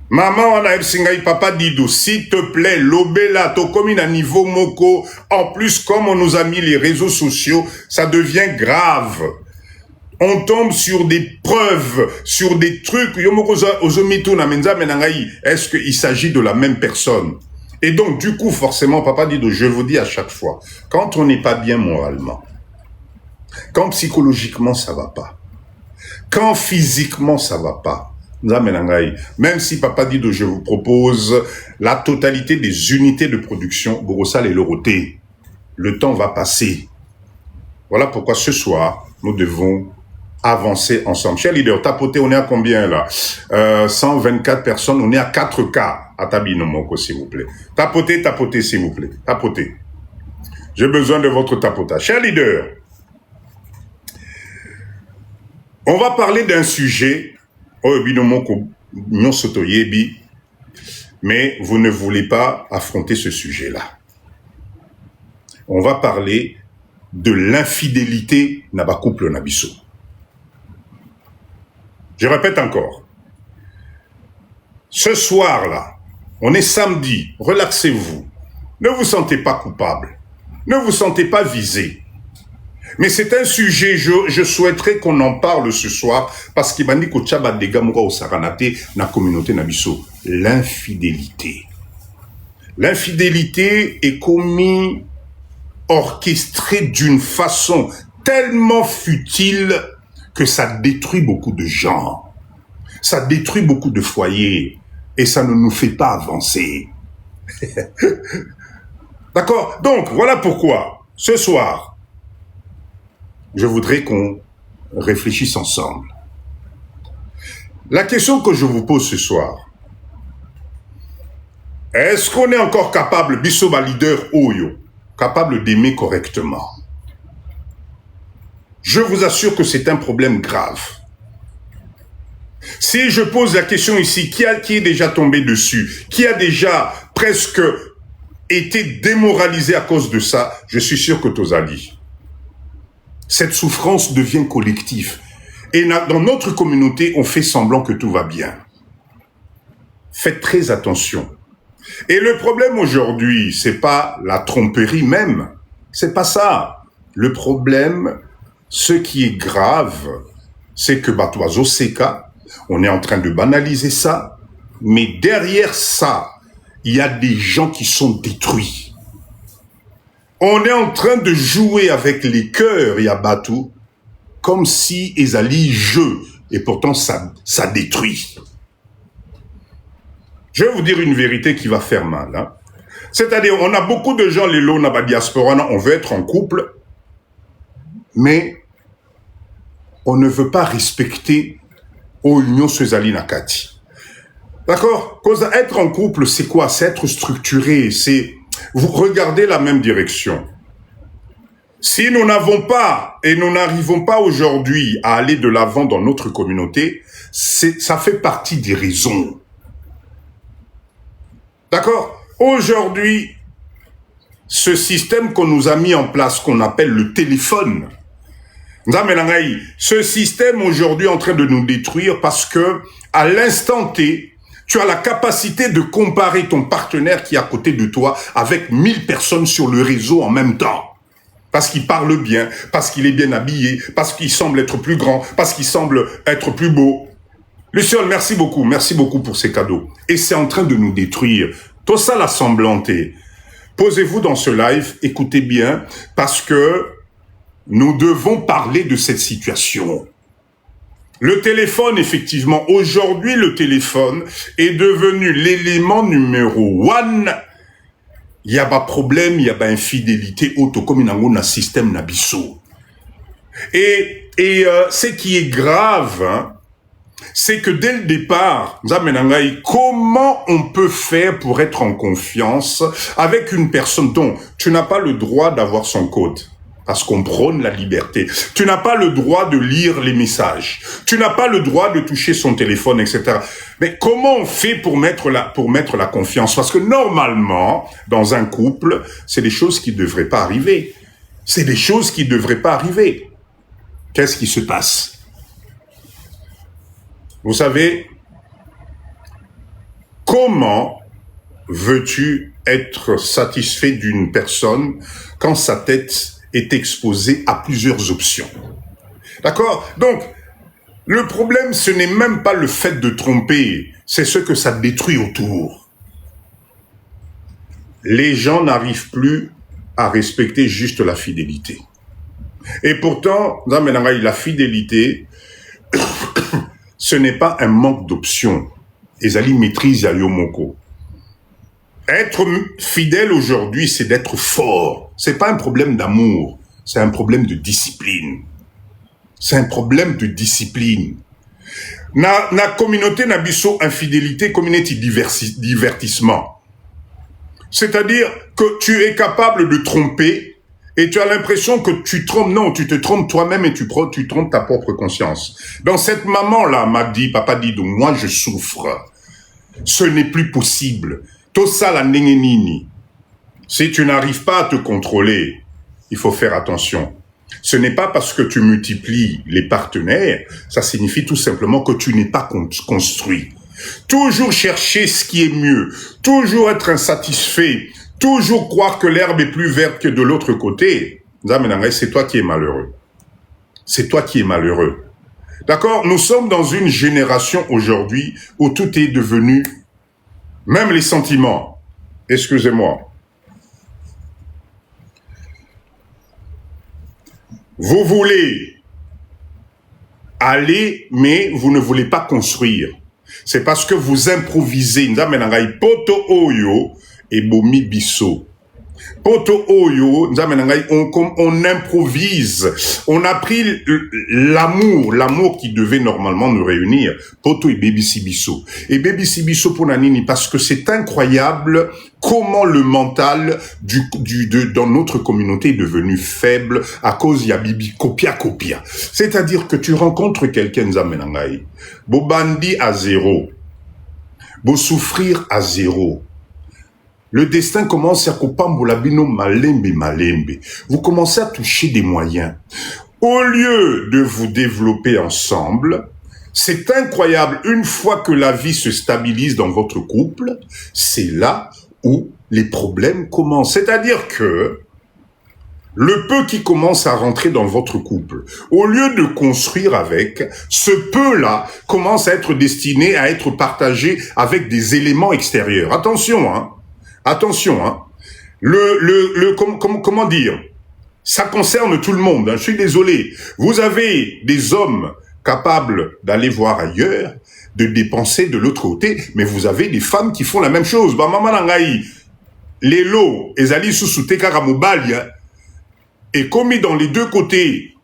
Maman, on a Elsingaï, papa Didou, s'il te plaît, l'obéla, to comme à niveau moko. En plus, comme on nous a mis les réseaux sociaux, ça devient grave. On tombe sur des preuves, sur des trucs. Est-ce qu'il s'agit de la même personne? Et donc, du coup, forcément, papa Didou, je vous dis à chaque fois, quand on n'est pas bien moralement, quand psychologiquement ça va pas, quand physiquement ça va pas, même si papa Didou, je vous propose la totalité des unités de production, Borosal et Loroté, le temps va passer. Voilà pourquoi ce soir, nous devons avancer ensemble. Cher leader, tapoter, on est à combien là? 124 personnes, on est à 4K. Atabinomoko, s'il vous plaît. Tapotez, tapotez, s'il vous plaît. Tapotez. J'ai besoin de votre tapotage. Cher leader, on va parler d'un sujet, mais vous ne voulez pas affronter ce sujet-là. On va parler de l'infidélité naba couple nabiso. Je répète encore. Ce soir-là, on est samedi, relaxez-vous. Ne vous sentez pas coupable. Ne vous sentez pas visé. Mais c'est un sujet, je souhaiterais qu'on en parle ce soir, parce qu'il m'a dit que Tchaba Degamoura au Saranate, na communauté nabiso, l'infidélité. L'infidélité est commis, orchestrée d'une façon tellement futile que ça détruit beaucoup de gens. Ça détruit beaucoup de foyers. Et ça ne nous fait pas avancer. D'accord? Donc, voilà pourquoi, ce soir, je voudrais qu'on réfléchisse ensemble. La question que je vous pose ce soir, est-ce qu'on est encore capable, Bissoba leader Oyo, capable d'aimer correctement? Je vous assure que c'est un problème grave. Si je pose la question ici, qui est déjà tombé dessus, qui a déjà presque été démoralisé à cause de ça, je suis sûr que Tozali. Cette souffrance devient collective. Et dans notre communauté, on fait semblant que tout va bien. Faites très attention. Et le problème aujourd'hui, c'est pas la tromperie même. C'est pas ça. Le problème, ce qui est grave, c'est que Batoizo Seka, on est en train de banaliser ça, mais derrière ça, il y a des gens qui sont détruits. On est en train de jouer avec les cœurs, Yabatu, comme si ils allaient jeu, et pourtant ça détruit. Je vais vous dire une vérité qui va faire mal. Hein. C'est-à-dire, on a beaucoup de gens, les lots, na diaspora, on veut être en couple, mais on ne veut pas respecter Union Sezali Nakati. D'accord? Être en couple, c'est quoi? C'est être structuré, c'est vous regardez la même direction. Si nous n'avons pas et nous n'arrivons pas aujourd'hui à aller de l'avant dans notre communauté, ça fait partie des raisons. D'accord? Aujourd'hui, ce système qu'on nous a mis en place, qu'on appelle le téléphone, ce système aujourd'hui est en train de nous détruire parce que à l'instant T, tu as la capacité de comparer ton partenaire qui est à côté de toi avec 1000 personnes sur le réseau en même temps. Parce qu'il parle bien, parce qu'il est bien habillé, parce qu'il semble être plus grand, parce qu'il semble être plus beau. Luciole, merci beaucoup pour ces cadeaux. Et c'est en train de nous détruire. Tout ça, la semblanté. Posez-vous dans ce live, écoutez bien, parce que nous devons parler de cette situation. Le téléphone, effectivement, aujourd'hui, le téléphone est devenu l'élément numéro 1. Il y a pas problème, il y a pas infidélité, auto comme un système nabiso. Et ce qui est grave, hein, c'est que dès le départ, comment on peut faire pour être en confiance avec une personne dont tu n'as pas le droit d'avoir son code? Parce qu'on prône la liberté. Tu n'as pas le droit de lire les messages. Tu n'as pas le droit de toucher son téléphone, etc. Mais comment on fait pour mettre la confiance? Parce que normalement, dans un couple, c'est des choses qui ne devraient pas arriver. C'est des choses qui ne devraient pas arriver. Qu'est-ce qui se passe? Vous savez, Comment veux-tu être satisfait d'une personne quand sa tête est exposée à plusieurs options? D'accord? Donc, le problème, ce n'est même pas le fait de tromper, c'est ce que ça détruit autour. Les gens n'arrivent plus à respecter juste la fidélité. Et pourtant, la fidélité, ce n'est pas un manque d'options. Ezali maîtrise Yaliomoko. Être fidèle aujourd'hui, c'est d'être fort. C'est pas un problème d'amour, c'est un problème de discipline. C'est un problème de discipline. Na communauté na biso infidélité, communauté divertissement. C'est-à-dire que tu es capable de tromper et tu as l'impression que tu trompes. Non, tu te trompes toi-même et tu trompes ta propre conscience. Donc cette maman-là m'a dit, papa dit, donc moi je souffre. Ce n'est plus possible. Tout ça la nengenini. Si tu n'arrives pas à te contrôler, il faut faire attention. Ce n'est pas parce que tu multiplies les partenaires, ça signifie tout simplement que tu n'es pas construit. Toujours chercher ce qui est mieux, toujours être insatisfait, toujours croire que l'herbe est plus verte que de l'autre côté, c'est toi qui es malheureux. C'est toi qui es malheureux. D'accord? Nous sommes dans une génération aujourd'hui où tout est devenu, même les sentiments, excusez-moi. Vous voulez aller, mais vous ne voulez pas construire. C'est parce que vous improvisez. Poto oyo et bomi biso. Poto oyo, on improvise. On a pris l'amour qui devait normalement nous réunir. Poto et baby sibiso. Et baby sibiso pour Nanini, parce que c'est incroyable comment le mental dans notre communauté est devenu faible à cause de bibi copia. C'est-à-dire que tu rencontres quelqu'un, Zamenangai, bobandi à zéro, beau souffrir à zéro. Le destin commence à kopambolabino malembe. Vous commencez à toucher des moyens. Au lieu de vous développer ensemble, c'est incroyable. Une fois que la vie se stabilise dans votre couple, c'est là où les problèmes commencent. C'est-à-dire que le peu qui commence à rentrer dans votre couple, au lieu de construire avec, ce peu-là commence à être destiné à être partagé avec des éléments extérieurs. Attention, hein. Attention, hein. Comment dire? Ça concerne tout le monde, hein. Je suis désolé. Vous avez des hommes capables d'aller voir ailleurs, de dépenser de l'autre côté, mais vous avez des femmes qui font la même chose. Bah, maman nangai, les lots, ezali sous tekaramobali, et commis dans les deux côtés.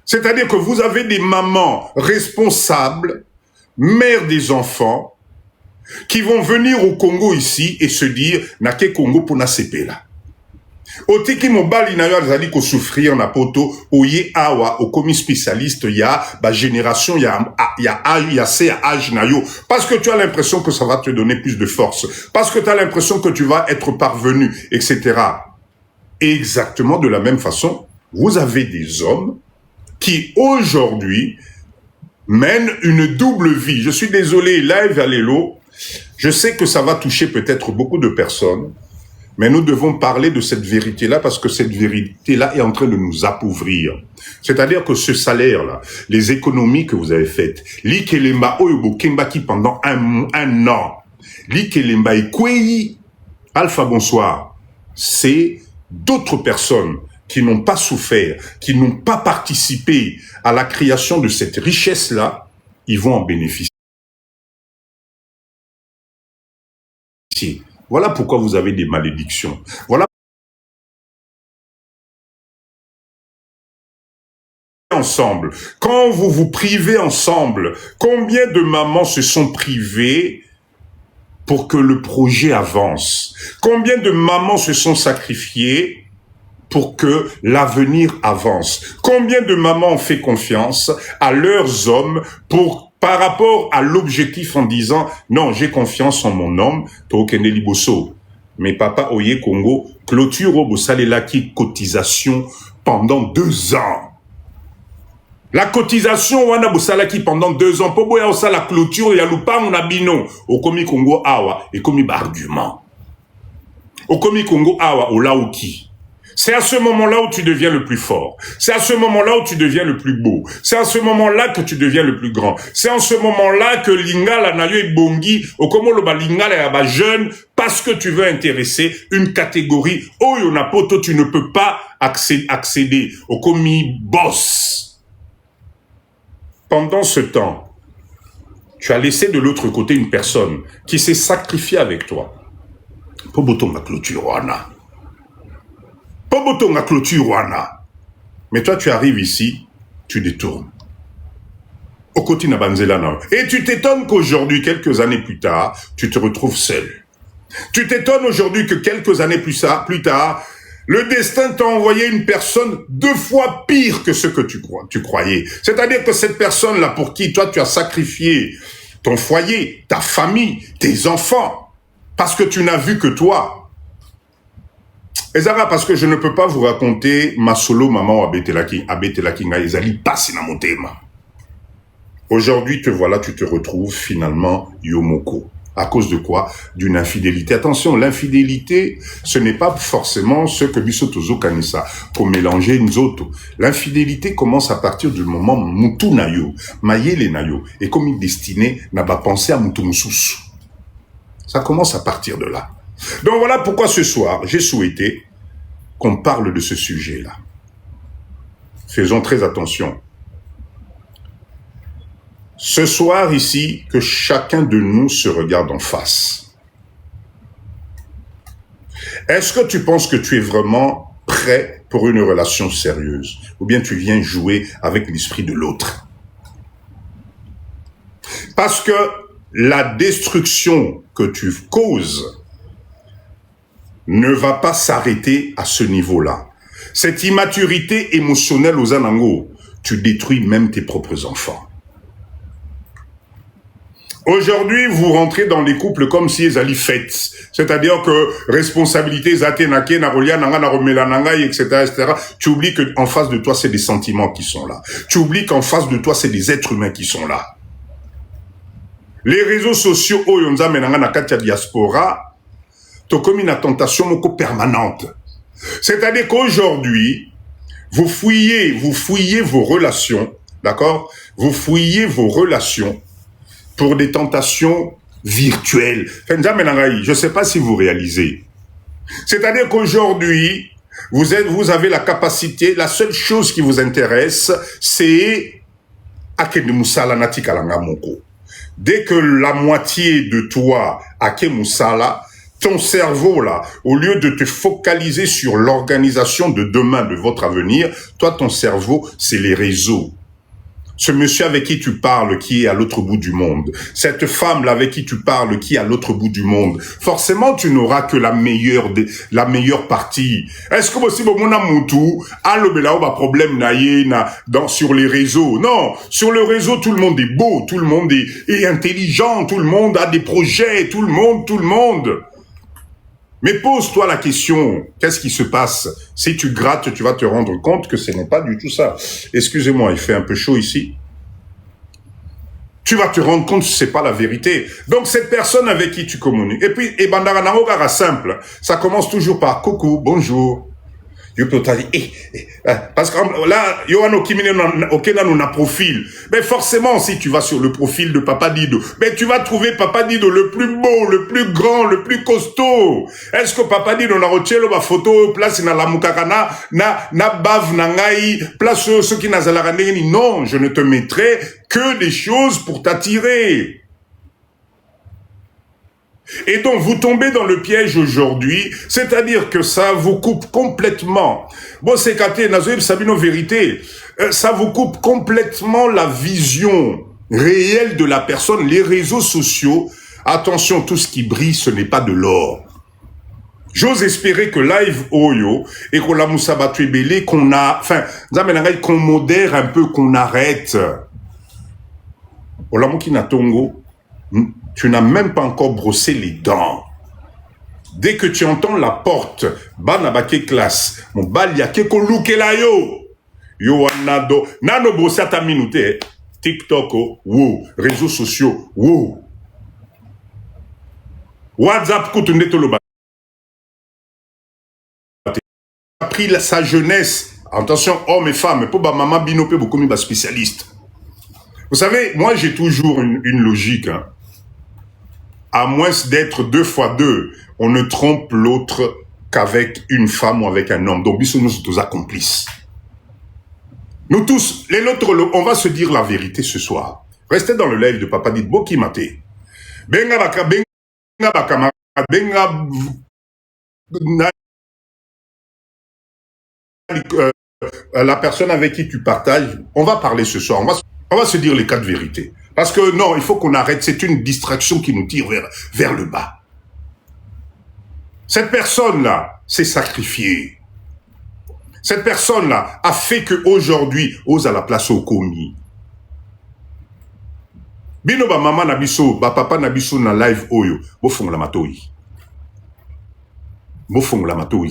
C'est-à-dire que vous avez des mamans responsables, mères des enfants, qui vont venir au Congo ici et se dire nake Congo pour na là. Otiki mobali na yo azali ko souffrir na poto oye awa au commis spécialiste ya ba génération ya c'est à âge na yo parce que tu as l'impression que ça va te donner plus de force parce que tu as l'impression que tu vas être parvenu etc. Exactement de la même façon, vous avez des hommes qui aujourd'hui mènent une double vie. Je suis désolé, live à l'élo. Je sais que ça va toucher peut-être beaucoup de personnes, mais nous devons parler de cette vérité-là parce que cette vérité-là est en train de nous appauvrir. C'est-à-dire que ce salaire-là, les économies que vous avez faites, l'ikelemba oyobo kembaki pendant un an, l'ikelemba ekweyi, Alpha bonsoir, c'est d'autres personnes qui n'ont pas souffert, qui n'ont pas participé à la création de cette richesse-là, ils vont en bénéficier. Voilà pourquoi vous avez des malédictions. Voilà ensemble. Quand vous vous privez ensemble, combien de mamans se sont privées pour que le projet avance? Combien de mamans se sont sacrifiées pour que l'avenir avance? Combien de mamans ont fait confiance à leurs hommes par rapport à l'objectif en disant « Non, j'ai confiance en mon homme, Tokende Liboso. » Mais papa Oye Congo, clôture au Bosalelaki cotisation pendant 2 ans. La cotisation, wana bosalaki pendant 2 ans, pour boya osa la clôture, ya lupango na bino, okomi Congo awa, et komi ba argument. Okomi Congo awa, olaouki. C'est à ce moment-là où tu deviens le plus fort. C'est à ce moment-là où tu deviens le plus beau. C'est à ce moment-là que tu deviens le plus grand. C'est en ce moment-là que lingala na yo e bongi, okomo loba lingala ya ba jeune, parce que tu veux intéresser une catégorie, oyo na poto, tu ne peux pas accéder. Okomi boss. Pendant ce temps, tu as laissé de l'autre côté une personne qui s'est sacrifiée avec toi. Pour bouton la clôture, wana. Pour bouton la clôture, wana. Mais toi, tu arrives ici, tu détournes. Au côté na banzelana. Et tu t'étonnes qu'aujourd'hui, quelques années plus tard, tu te retrouves seul. Tu t'étonnes aujourd'hui que quelques années plus tard, le destin t'a envoyé une personne 2 fois pire que ce que tu croyais. C'est-à-dire que cette personne-là pour qui toi tu as sacrifié ton foyer, ta famille, tes enfants, parce que tu n'as vu que toi. Et Zara, parce que je ne peux pas vous raconter ma solo maman abetelaki nga ezali pasi na motema. Aujourd'hui, te voilà, tu te retrouves finalement Yomoko. À cause de quoi? D'une infidélité. Attention, l'infidélité, ce n'est pas forcément ce que Bisotozo Kanisa, pour mélanger une autres. L'infidélité commence à partir du moment Mutu Nayo, Mayele Nayo, et comme il destinait, n'a pas pensé à Mutu Mususu. Ça commence à partir de là. Donc voilà pourquoi ce soir, j'ai souhaité qu'on parle de ce sujet-là. Faisons très attention. Ce soir ici, que chacun de nous se regarde en face. Est-ce que tu penses que tu es vraiment prêt pour une relation sérieuse? Ou bien tu viens jouer avec l'esprit de l'autre? Parce que la destruction que tu causes ne va pas s'arrêter à ce niveau-là. Cette immaturité émotionnelle aux Anango, tu détruis même tes propres enfants. Aujourd'hui, vous rentrez dans les couples comme si ils allaient fêtes. C'est-à-dire que responsabilité, etc. Tu oublies qu'en face de toi, c'est des sentiments qui sont là. Tu oublies qu'en face de toi, c'est des êtres humains qui sont là. Les réseaux sociaux, diaspora, t'ont commis une tentation permanente. C'est-à-dire qu'aujourd'hui, vous fouillez vos relations, d'accord? Vous fouillez vos relations pour des tentations virtuelles. Je ne sais pas si vous réalisez. C'est-à-dire qu'aujourd'hui, vous avez la capacité, la seule chose qui vous intéresse, c'est dès que la moitié de toi, Akemusala, ton cerveau là, au lieu de te focaliser sur l'organisation de demain, de votre avenir, toi, ton cerveau, c'est les réseaux. Ce monsieur avec qui tu parles, qui est à l'autre bout du monde. Cette femme-là avec qui tu parles, qui est à l'autre bout du monde. Forcément, tu n'auras que la meilleure partie. Est-ce que possible, mon amoutou, problème sur les réseaux? Non. Sur le réseau, tout le monde est beau, tout le monde est intelligent, tout le monde a des projets, tout le monde. Mais pose-toi la question, qu'est-ce qui se passe? Si tu grattes, tu vas te rendre compte que ce n'est pas du tout ça. Excusez-moi, il fait un peu chaud ici. Tu vas te rendre compte que ce n'est pas la vérité. Donc cette personne avec qui tu communiques, et puis, Bandaranangogara simple, ça commence toujours par coucou, bonjour. Parce que là, Yohano Kimine n'a profil. Mais forcément, si tu vas sur le profil de Papa Dido, mais tu vas trouver Papa Dido le plus beau, le plus grand, le plus costaud. Est-ce que Papa Dido n'a retiré ma photo, place na la mukakana, na bav na ngai, place ceux qui n'a zalarandeni? Non, je ne te mettrai que des choses pour t'attirer. Et donc, vous tombez dans le piège aujourd'hui, c'est-à-dire que ça vous coupe complètement. Bon, c'est Katé, Nazoïb Sabino vérité, ça vous coupe complètement la vision réelle de la personne. Les réseaux sociaux, attention, tout ce qui brille, ce n'est pas de l'or. J'ose espérer que Live Oyo et qu'on la Moussabatu Ebele, qu'on modère un peu, qu'on arrête. Olamuki Natongo, tu n'as même pas encore brossé les dents. Dès que tu entends la porte, banabake classe, mon baliake koluke la yo. Yo nado. Nano bossata minute. TikTok, wow. Réseaux sociaux, wow. WhatsApp, koutunde toloba. A pris sa jeunesse. Attention, hommes et femmes. Pour maman binopé, beaucoup mis spécialiste. Vous savez, moi j'ai toujours une logique. Hein. À moins d'être 2 fois 2, on ne trompe l'autre qu'avec une femme ou avec un homme. Donc, nous sommes tous accomplices. Nous tous, les autres, on va se dire la vérité ce soir. Restez dans le live de Papa Dit Boki Maté. Benga baka, benga baka, benga la personne avec qui tu partages, on va parler ce soir. On va se dire les 4 vérités. Parce que non, il faut qu'on arrête. C'est une distraction qui nous tire vers le bas. Cette personne-là s'est sacrifiée. Cette personne-là a fait qu'aujourd'hui, ose à la place au commis. Bino ba maman nabiso, ba papa nabiso na live oyo, bo fong la matoi. Bo fong la matoi.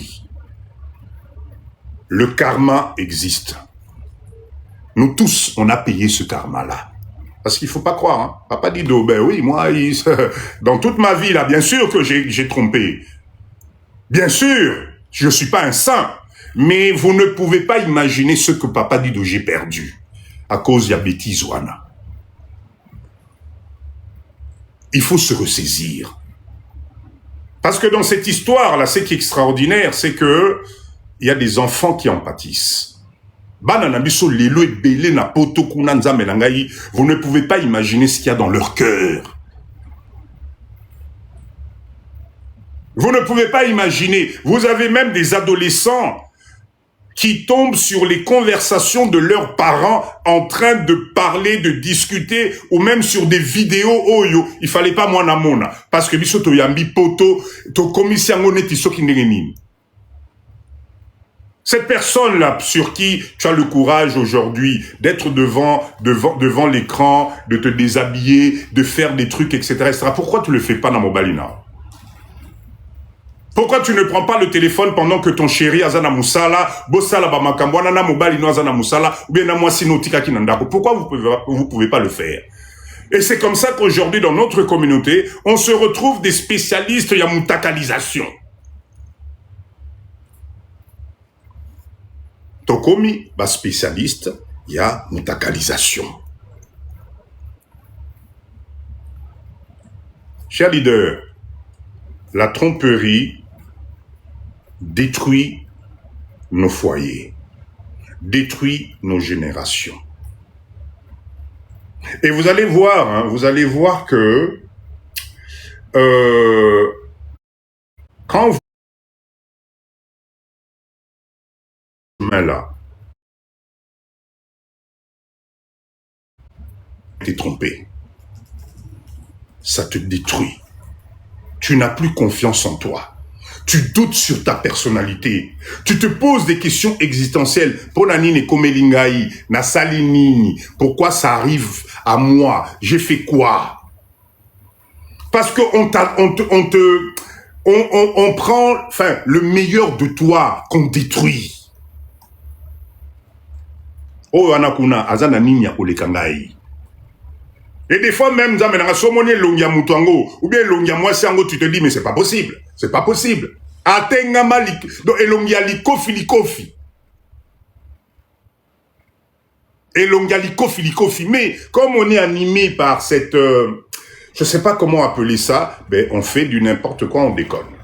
Le karma existe. Nous tous, on a payé ce karma-là. Parce qu'il ne faut pas croire. Hein. Papa dit, ben oui, moi, dans toute ma vie, là, bien sûr que j'ai trompé. Bien sûr, je ne suis pas un saint. Mais vous ne pouvez pas imaginer ce que Papa dit, j'ai perdu. À cause de la bêtise, Wana. Il faut se ressaisir. Parce que dans cette histoire-là, ce qui est extraordinaire, c'est que il y a des enfants qui en pâtissent. Vous ne pouvez pas imaginer ce qu'il y a dans leur cœur. Vous ne pouvez pas imaginer. Vous avez même des adolescents qui tombent sur les conversations de leurs parents en train de parler, de discuter, ou même sur des vidéos. Oh yo, il fallait pas moi namona. Parce que biso to yambi poto, to commission honnête iso ki ndengenini. Cette personne-là, sur qui tu as le courage aujourd'hui d'être devant l'écran, de te déshabiller, de faire des trucs, etc., etc. Pourquoi tu ne le fais pas dans Mobalina? Pourquoi tu ne prends pas le téléphone pendant que ton chéri Azana Moussala, Bossala Bamakambwana, na Mobalino Azana Moussala, ou bien na Mwasinotika Kinandako? Pourquoi vous pouvez pas le faire? Et c'est comme ça qu'aujourd'hui, dans notre communauté, on se retrouve des spécialistes, il y a moutakalisation. Tokomi, bah spécialiste, il y a moutakalisation. Cher leader, la tromperie détruit nos foyers, détruit nos générations. Et vous allez voir, que quand vous là, t'es trompé, ça te détruit. Tu n'as plus confiance en toi. Tu doutes sur ta personnalité. Tu te poses des questions existentielles. Ponanine komelingai, na salinini. Pourquoi ça arrive à moi? J'ai fait quoi? Parce que on prend, enfin, le meilleur de toi qu'on détruit. Oh, anakuna, azana ninya olekangai. Et des fois même, ou bien tu te dis, mais c'est pas possible. C'est pas possible. Donc, elongia likofi likofi. Elongia likofi likofi. Mais comme on est animé par cette, je sais pas comment appeler ça, ben, on fait du n'importe quoi, on déconne.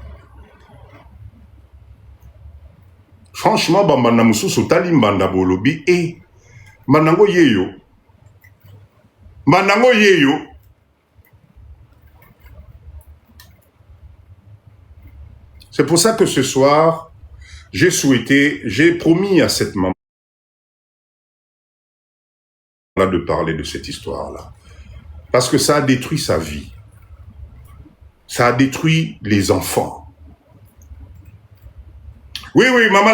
Franchement, bambanda musu sotali mbanda bolobi et manango yeyo. Manango yeyo. C'est pour ça que ce soir, j'ai promis à cette maman de parler de cette histoire-là. Parce que ça a détruit sa vie. Ça a détruit les enfants. Oui, maman,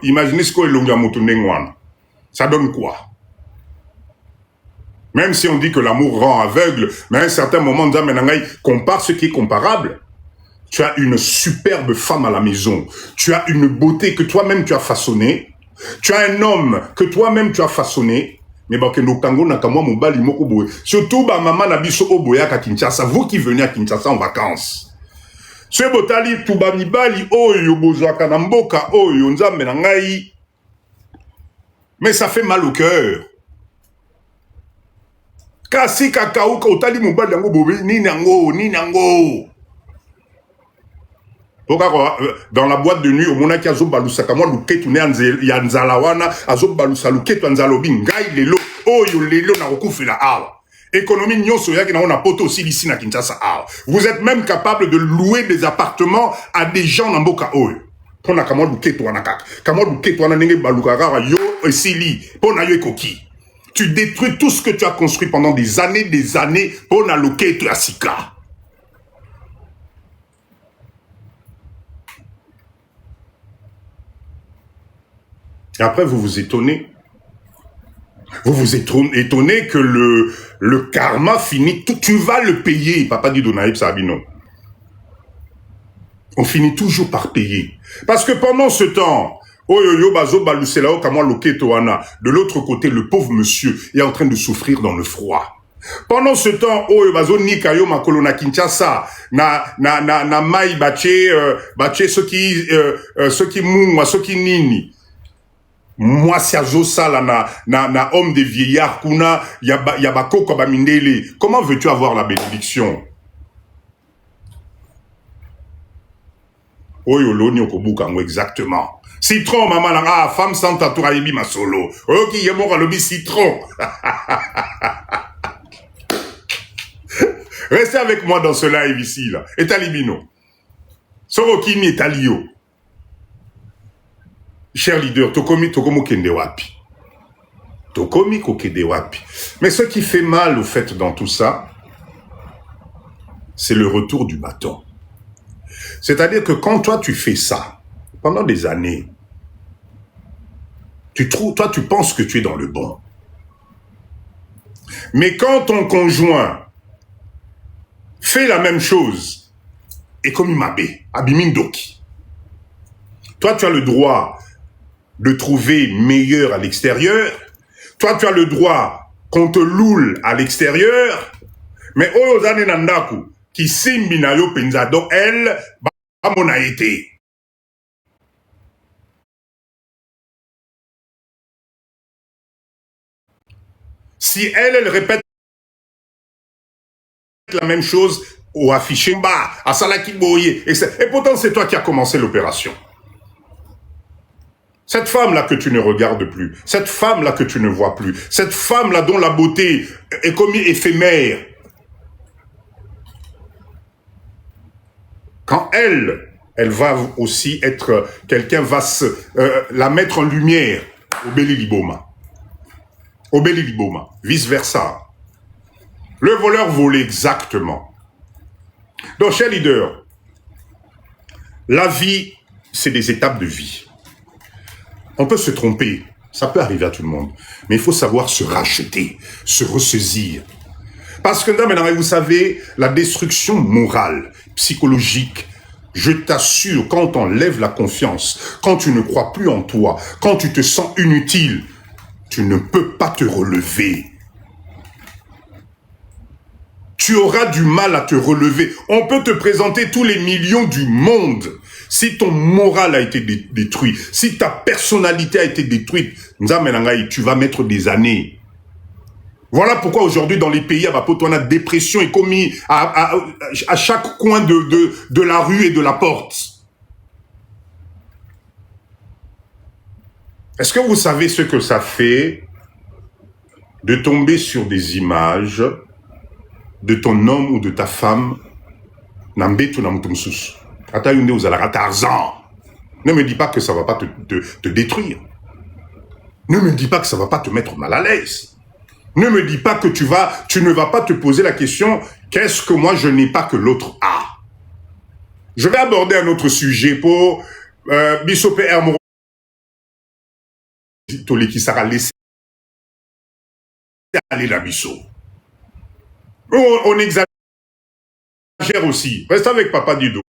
imaginez ce qu'on est. Ça donne quoi? Même si on dit que l'amour rend aveugle, mais à un certain moment, on compare ce qui est comparable. Tu as une superbe femme à la maison. Tu as une beauté que toi-même tu as façonnée. Tu as un homme que toi-même tu as façonné. Mais bah, que nos kango na kamwa mobali moko boye. Surtout, bah, maman na biso oboya ka Kinshasa. Vous qui venez à Kinshasa en vacances. Ce botali, tout ba mibali, oyo bozwaka na mboka, oyo nzambe na ngai. Mais ça fait mal au cœur. Kasi kakao ka otali mobali yango bobe, ni nango, ni nango. Dans la boîte de nuit, au monaki azo balusaka moi luketu ne ya nzala wana, azo balusa luketu nzala obi ngai lelo, oyo lelo na kokufela awa. Économie nyonso yaki na ona poto aussi ici na Kinshasa awa. Vous êtes même capable de louer des appartements à des gens na mboka oyo. Pona kamwa luketu wana kaka. Kamwa luketu wana ndenge balukaka yo esili, pona yo ekoki. Tu détruis tout ce que tu as construit pendant des années, pona luketu asika. Et après, vous vous étonnez. Vous vous étonnez que le karma finit, tu vas le payer, Papa dit Donaïb Sabino. On finit toujours par payer. Parce que pendant ce temps, de l'autre côté, le pauvre monsieur est en train de souffrir dans le froid. Pendant ce temps, na mai bache ceux qui mou, ceux qui nini. Moi, si azosala na homme de vieillard, kuna, yabako koba mindele. Comment veux-tu avoir la bénédiction? Oyo loni okobukango exactement. Citron, maman, ah, femme sans tatoura yebi ma solo. Ok, yemo kalobi citron. Restez avec moi dans ce live ici, là. Et talibino. Sorokimi et talio. Cher leader, tokomo kende wapi. Tokomi kokende wapi. Mais ce qui fait mal, au fait, dans tout ça, c'est le retour du bâton. C'est-à-dire que quand toi, tu fais ça, pendant des années, toi, tu penses que tu es dans le bon. Mais quand ton conjoint fait la même chose, et comme Imabe, Abimindoki, toi, tu as le droit de trouver meilleur à l'extérieur. Toi, tu as le droit qu'on te loule à l'extérieur. Mais Oyozane Nandaku, qui simbi na yo penza, donc elle, ba mona été. Si elle répète la même chose au affiché, bah, à Salaki Boye, et pourtant c'est toi qui as commencé l'opération. Cette femme-là que tu ne regardes plus, cette femme-là que tu ne vois plus, cette femme-là dont la beauté est comme éphémère, quand elle va aussi être, quelqu'un va la mettre en lumière, Obéli Liboma, vice-versa. Le voleur volait exactement. Donc, cher leader, la vie, c'est des étapes de vie. On peut se tromper, ça peut arriver à tout le monde. Mais il faut savoir se racheter, se ressaisir. Parce que maintenant, vous savez, la destruction morale, psychologique, je t'assure, quand on lève la confiance, quand tu ne crois plus en toi, quand tu te sens inutile, tu ne peux pas te relever. Tu auras du mal à te relever. On peut te présenter tous les millions du monde. Si ton moral a été détruit, si ta personnalité a été détruite, tu vas mettre des années. Voilà pourquoi aujourd'hui dans les pays, on a dépression et commis à chaque coin de la rue et de la porte. Est-ce que vous savez ce que ça fait de tomber sur des images de ton homme ou de ta femme Nambetu Namtumsus? Tarzan. Ne me dis pas que ça ne va pas te détruire. Ne me dis pas que ça ne va pas te mettre mal à l'aise. Ne me dis pas que tu ne vas pas te poser la question, qu'est-ce que moi je n'ai pas que l'autre a? Je vais aborder un autre sujet pour Bissopé Hermoro qui sera laissé aller la Bisso. On exagère aussi. Reste avec Papa Dido.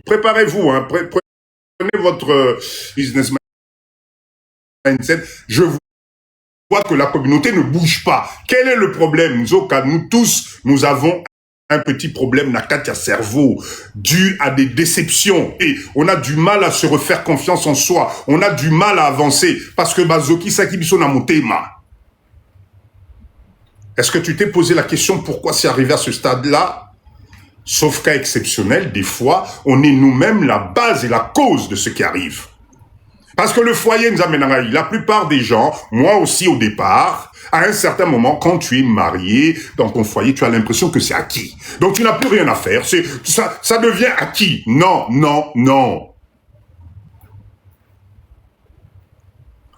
Préparez-vous, hein, prenez votre business mindset. Je vois que la communauté ne bouge pas. Quel est le problème? Nous tous, nous avons un petit problème na katia cerveau dû à des déceptions et on a du mal à se refaire confiance en soi. On a du mal à avancer parce que bazoki sakibiso na motema. Est-ce que tu t'es posé la question pourquoi c'est arrivé à ce stade-là? Sauf cas exceptionnel, des fois, on est nous-mêmes la base et la cause de ce qui arrive. Parce que le foyer nous amène à la plupart des gens, moi aussi au départ, à un certain moment, quand tu es marié dans ton foyer, tu as l'impression que c'est acquis. Donc tu n'as plus rien à faire. Ça devient acquis. Non, non, non.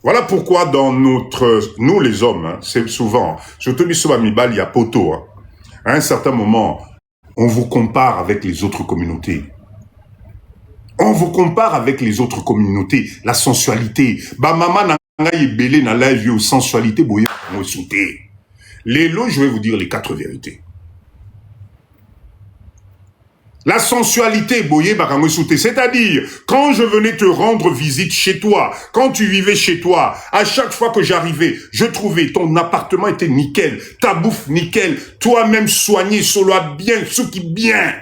Voilà pourquoi dans nous les hommes, hein, c'est souvent, surtout Bissoba-Mibal, il y a poteau. Hein. À un certain moment, on vous compare avec les autres communautés. On vous compare avec les autres communautés, la sensualité. Bah maman n'a belé na live yo sensualité boye mo souté. Les lots, je vais vous dire les 4 vérités. La sensualité boye bakango souté, c'est-à-dire quand je venais te rendre visite chez toi, quand tu vivais chez toi, à chaque fois que j'arrivais, je trouvais ton appartement était nickel, ta bouffe nickel, toi-même soigné, solo bien, ce qui bien.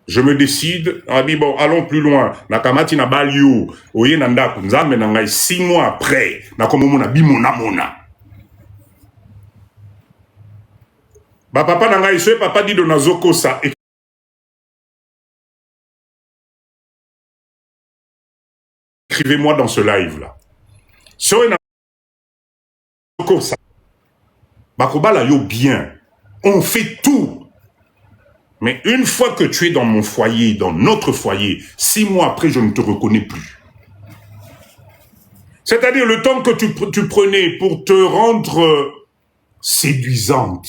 Je me décide, on dit bon, allons plus loin. Nakamati na balio, oye nanda kunzambe nangai 6 mois après, nakomomona bimona mona. Ba papa nangai so papa dit de nazoko ça. Écrivez-moi dans ce live là. So nazoko ça. Bakobala yo bien. On fait tout. Mais une fois que tu es dans mon foyer, dans notre foyer, 6 mois après, je ne te reconnais plus. C'est-à-dire le temps que tu prenais pour te rendre séduisante.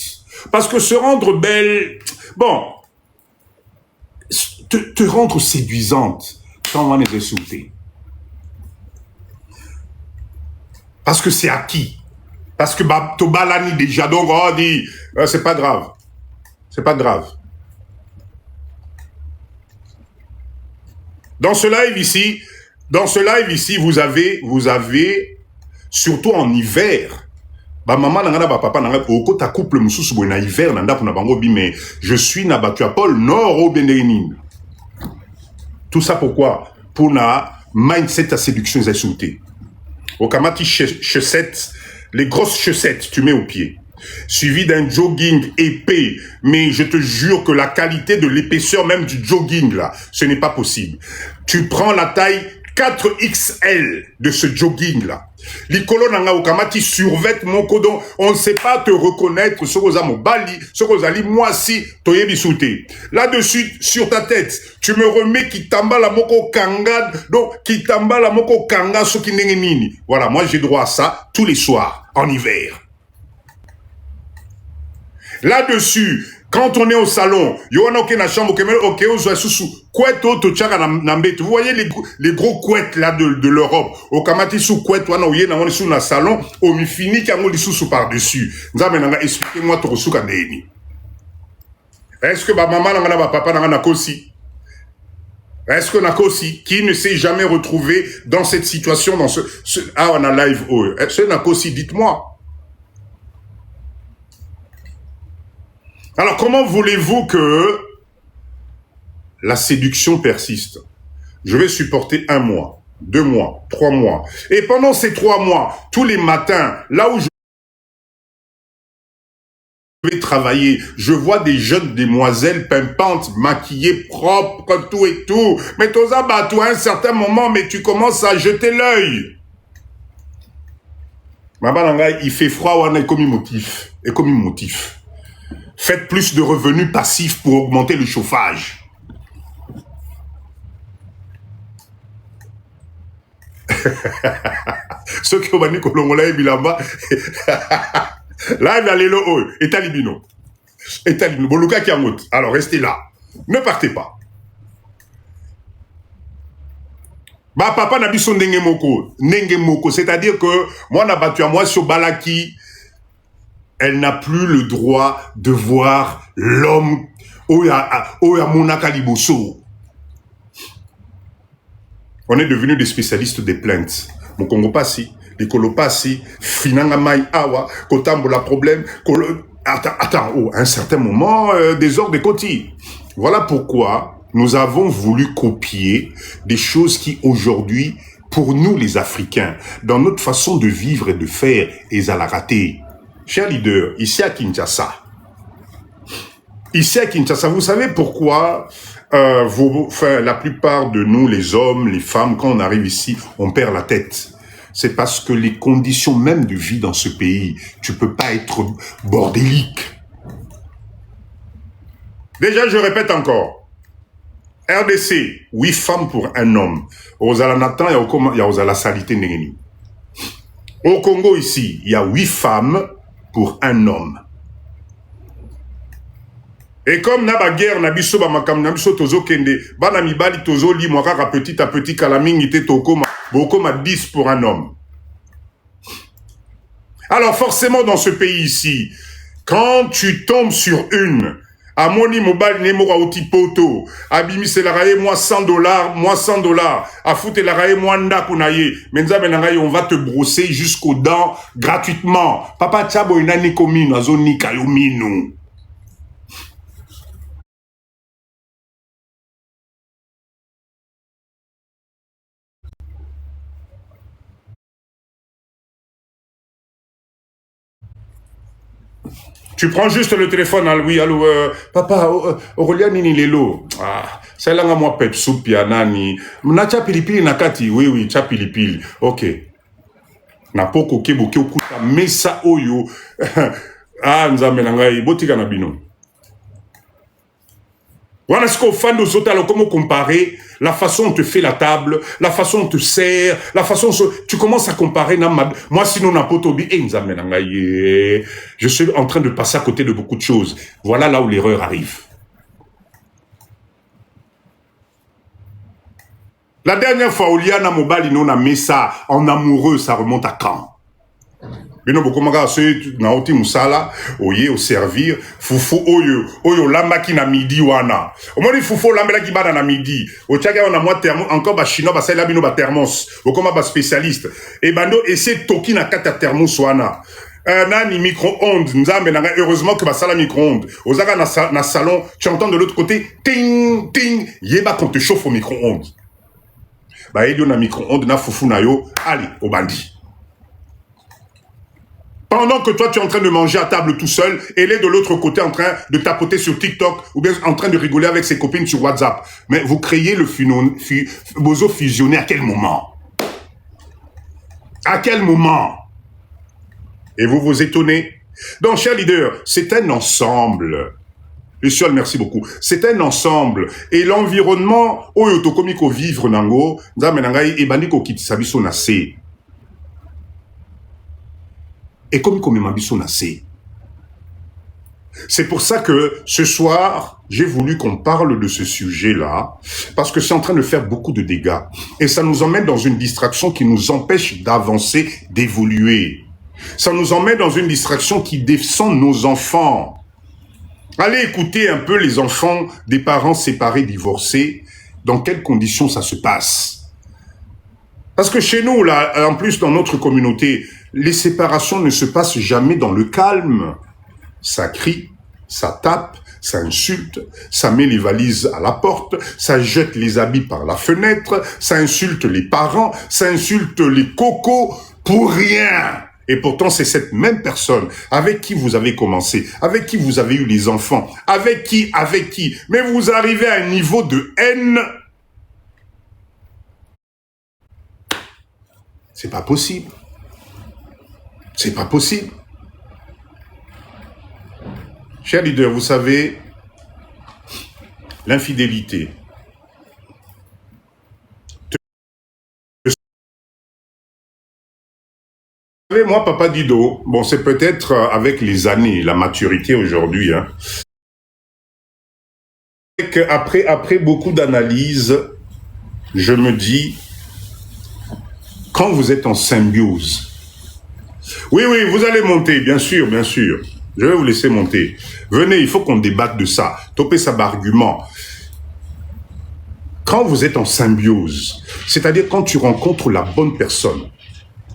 Parce que se rendre belle, bon, te rendre séduisante, t'en vas les insulter. Parce que c'est acquis. Parce que Tobalani déjà, donc on dit, c'est pas grave. C'est pas grave. Dans ce live ici, vous avez, surtout en hiver, ba maman nangana ba papa nangana oko ta couple mususu bo na hiver nanda pour na bango bi mais je suis na batu à Paul nord au Bénin. Tout ça pourquoi? Pour na mindset à séduction et sauter. Au kamati chaussettes, les grosses chaussettes tu mets au pied. Suivi d'un jogging épais, mais je te jure que la qualité de l'épaisseur même du jogging là, ce n'est pas possible. Tu prends la taille 4XL de ce jogging là. L'icolo nanga okamati survêt mon codon, on ne sait pas te reconnaître ce que mon bali, ce que moi si toyebi souté. Là-dessus sur ta tête, tu me remets qui tamba la moko kanga, donc qui tamba la moko kanga ce qui n'est nini. Voilà, moi j'ai droit à ça tous les soirs en hiver. Là-dessus, quand on est au salon, vous voyez les gros couettes là de l'Europe. Au kamati sous couette, on est sous le salon, au mi fini qui a sous par-dessus. Expliquez-moi ton sous kadeni. Est-ce que ma maman n'a pas papa n'a aussi? Est-ce que Nakosi, qui ne s'est jamais retrouvé dans cette situation, dans on a live, est-ce que Nakosi, dites-moi. Alors, comment voulez-vous que la séduction persiste? Je vais supporter 1 mois, 2 mois, 3 mois. Et pendant ces 3 mois, tous les matins, là où je vais travailler, je vois des jeunes demoiselles pimpantes, maquillées, propres, tout et tout. Mais toi, à un certain moment, mais tu commences à jeter l'œil. Mabalanga, il fait froid, on est comme motif. Et comme motif. Faites plus de revenus passifs pour augmenter le chauffage. Ceux qui ont dit que l'on l'a mis là-bas, là, il va aller là, et talibino. Et talibino. Boluka qui a monté. Alors, restez là. Ne partez pas. Bah, papa n'a pas son Nenge moko. C'est-à-dire que, moi, n'a battu à moi sur Balaki. Elle n'a plus le droit de voir l'homme Oya Monaka Liboso. On est devenus des spécialistes des plaintes. Mon Congo passi, les Kolopassi, Finanga Mai Awa, Kotambola problème, attends, à un certain moment, des ordres de Koti. Voilà pourquoi nous avons voulu copier des choses qui aujourd'hui, pour nous les Africains, dans notre façon de vivre et de faire, est à la rater. Chers leaders, ici à Kinshasa, vous savez pourquoi la plupart de nous, les hommes, les femmes, quand on arrive ici, on perd la tête. C'est parce que les conditions même de vie dans ce pays, tu peux pas être bordélique. Déjà, je répète encore. RDC, 8 femmes pour un homme. Aux Alanatan, il y a aux Alasalité Nengeni. Au Congo ici, il y a 8 femmes pour un homme. Et comme na guerre na biso ba makam na biso tozo kende bana mibali tozo li mwaka petit à petit kalamingi te tokoma bokoma 10 pour un homme. Alors forcément dans ce pays ici, quand tu tombes sur une amoni mobile nemo wa poto abimi c'est la raye moi $100 a foutre la raye moi ndako na ye menza benanga on va te brosser jusqu'aux dents gratuitement. Papa chabo inani komino azoni kayomino. Tu prends juste le téléphone, oui, allô, papa, Aurélien Nini Lelo. Ah, c'est là, moi, Pepsou, Pianani. Na pilipili nakati, oui, pilipili. Ok. Na poko keboke okuta mesa oyo. Ah, nzambe nangai, botika na bino. Voilà ce qu'on fait nous autres, alors comment comparer la façon dont on te fait la table, la façon dont on te sert, la façon dont tu commences à comparer. Moi, sinon, je suis en train de passer à côté de beaucoup de choses. Voilà là où l'erreur arrive. La dernière fois, Oliana Mobali, on a mis ça en amoureux, ça remonte à quand? Bino bokomaka se na oti musala oye au servir fufu oyo lamba ki na midi wana omoni fufu lambela ki bana na midi otiaka on a moi thermos encore ba chinois ba sala bino ba thermos bokoma ba spécialiste et bando essayer toki na kata thermos wana nani micro-ondes nzambe nanga heureusement que ba sala micro-ondes ozaka na salon tu entends de l'autre côté ting ting yeba quand te chauffe au micro-ondes ba edio na micro-ondes na fufu na yo allez au bandi. Pendant que toi, tu es en train de manger à table tout seul, elle est de l'autre côté en train de tapoter sur TikTok ou bien en train de rigoler avec ses copines sur WhatsApp. Mais vous créez le bozo fusionné à quel moment? À quel moment? Et vous vous étonnez? Donc, chers leaders, c'est un ensemble. Luciole, merci beaucoup. C'est un ensemble. Et l'environnement, oyotokomiko vivre nango, nzamenangai ebandiko kitisabiso nase. Et comme c'est pour ça que ce soir, j'ai voulu qu'on parle de ce sujet-là, parce que c'est en train de faire beaucoup de dégâts. Et ça nous emmène dans une distraction qui nous empêche d'avancer, d'évoluer. Ça nous emmène dans une distraction qui descend nos enfants. Allez écouter un peu les enfants des parents séparés, divorcés, dans quelles conditions ça se passe. Parce que chez nous, là, en plus dans notre communauté, les séparations ne se passent jamais dans le calme. Ça crie, ça tape, ça insulte, ça met les valises à la porte, ça jette les habits par la fenêtre, ça insulte les parents, ça insulte les cocos pour rien. Et pourtant, c'est cette même personne avec qui vous avez commencé, avec qui vous avez eu les enfants, avec qui. Mais vous arrivez à un niveau de haine. C'est pas possible. C'est pas possible. Chers leaders, vous savez, l'infidélité. Vous savez, moi, Papa Dido, bon, c'est peut-être avec les années, la maturité aujourd'hui, hein. Après beaucoup d'analyses, je me dis, quand vous êtes en symbiose, oui, vous allez monter, bien sûr. Je vais vous laisser monter. Venez, il faut qu'on débatte de ça. Topez ça d'argument. Quand vous êtes en symbiose, c'est-à-dire quand tu rencontres la bonne personne,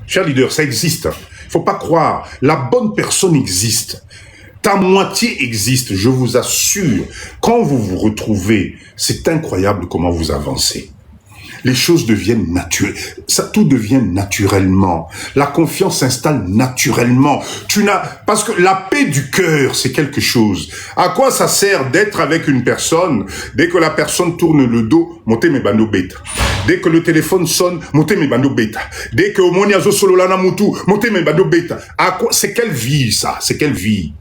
cher leader, ça existe. Il ne faut pas croire. La bonne personne existe. Ta moitié existe, je vous assure. Quand vous vous retrouvez, c'est incroyable comment vous avancez. Les choses deviennent naturelles. Ça, tout devient naturellement. La confiance s'installe naturellement. Parce que la paix du cœur, c'est quelque chose. À quoi ça sert d'être avec une personne, dès que la personne tourne le dos, montez mes bandeaux bêta. Dès que le téléphone sonne, montez mes bandeaux bêta. Dès que Omoniazo Sololana Moutou, montez mes bandeaux bêta. À quoi? C'est quelle vie, ça? C'est quelle vie?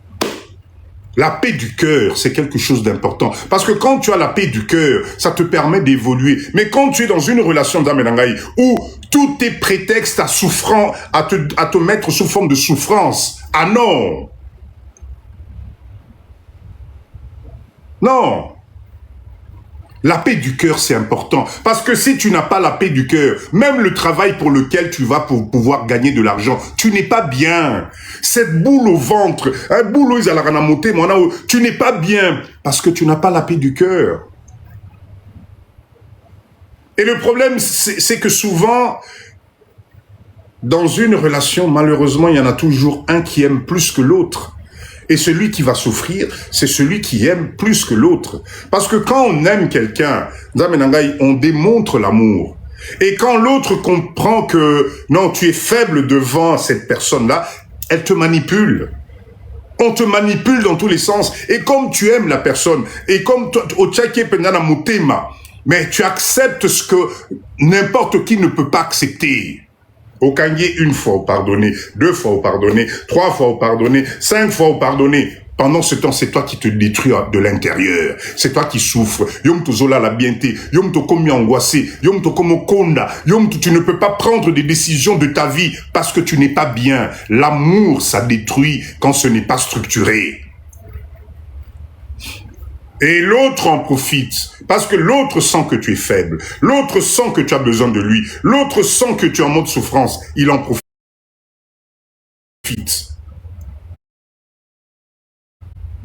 La paix du cœur, c'est quelque chose d'important. Parce que quand tu as la paix du cœur, ça te permet d'évoluer. Mais quand tu es dans une relation d'Amenangaï, où tout est prétexte à te mettre sous forme de souffrance. Ah non! Non! La paix du cœur, c'est important. Parce que si tu n'as pas la paix du cœur, même le travail pour lequel tu vas pour pouvoir gagner de l'argent, tu n'es pas bien. Cette boule au ventre, un boulot, tu n'es pas bien parce que tu n'as pas la paix du cœur. Et le problème, c'est que souvent, dans une relation, malheureusement, il y en a toujours un qui aime plus que l'autre. Et celui qui va souffrir, c'est celui qui aime plus que l'autre. Parce que quand on aime quelqu'un, on démontre l'amour. Et quand l'autre comprend que non, tu es faible devant cette personne-là, elle te manipule. On te manipule dans tous les sens. Et comme tu aimes la personne, et comme mais tu acceptes ce que n'importe qui ne peut pas accepter. Au Kanye, une fois au pardonner, 2 fois au pardonner, 3 fois au pardonner, 5 fois au pardonner. Pendant ce temps, c'est toi qui te détruis de l'intérieur. C'est toi qui souffres. Yom to zola la bienté. Yom to komi angoissé. Yom to komo konda. Yom to tu ne peux pas prendre des décisions de ta vie parce que tu n'es pas bien. L'amour, ça détruit quand ce n'est pas structuré. Et l'autre en profite, parce que l'autre sent que tu es faible, l'autre sent que tu as besoin de lui, l'autre sent que tu es en mode souffrance, il en profite.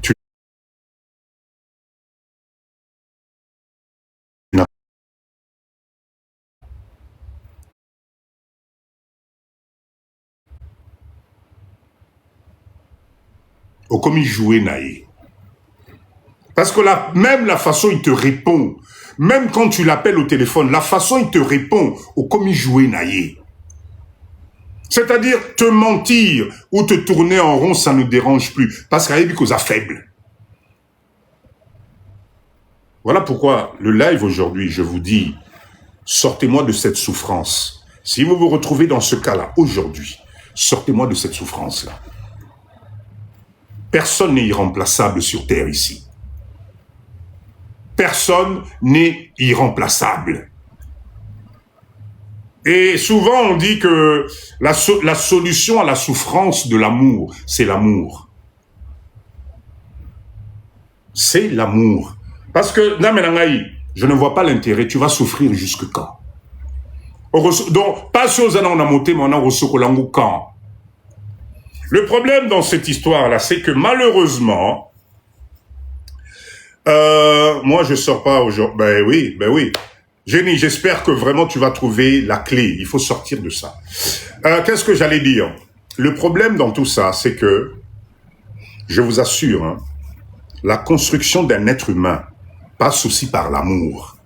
Tu n'as pas comme il jouait naïf. Parce que même la façon il te répond, même quand tu l'appelles au téléphone, la façon il te répond au comme il jouait naïf. C'est-à-dire, te mentir ou te tourner en rond, ça ne dérange plus. Parce qu'il y a des causes faibles. Voilà pourquoi le live aujourd'hui, je vous dis, sortez-moi de cette souffrance. Si vous vous retrouvez dans ce cas-là, aujourd'hui, sortez-moi de cette souffrance-là. Personne n'est irremplaçable sur Terre ici. Personne n'est irremplaçable. Et souvent, on dit que la solution à la souffrance de l'amour, c'est l'amour. C'est l'amour. Parce que, je ne vois pas l'intérêt. Tu vas souffrir jusque quand? Donc, pas chose à namoté, mais on a quand. Le problème dans cette histoire-là, c'est que malheureusement, moi, je sors pas aujourd'hui. Ben oui. Jenny, j'espère que vraiment tu vas trouver la clé. Il faut sortir de ça. Qu'est-ce que j'allais dire? Le problème dans tout ça, c'est que, je vous assure, hein, la construction d'un être humain passe aussi par l'amour.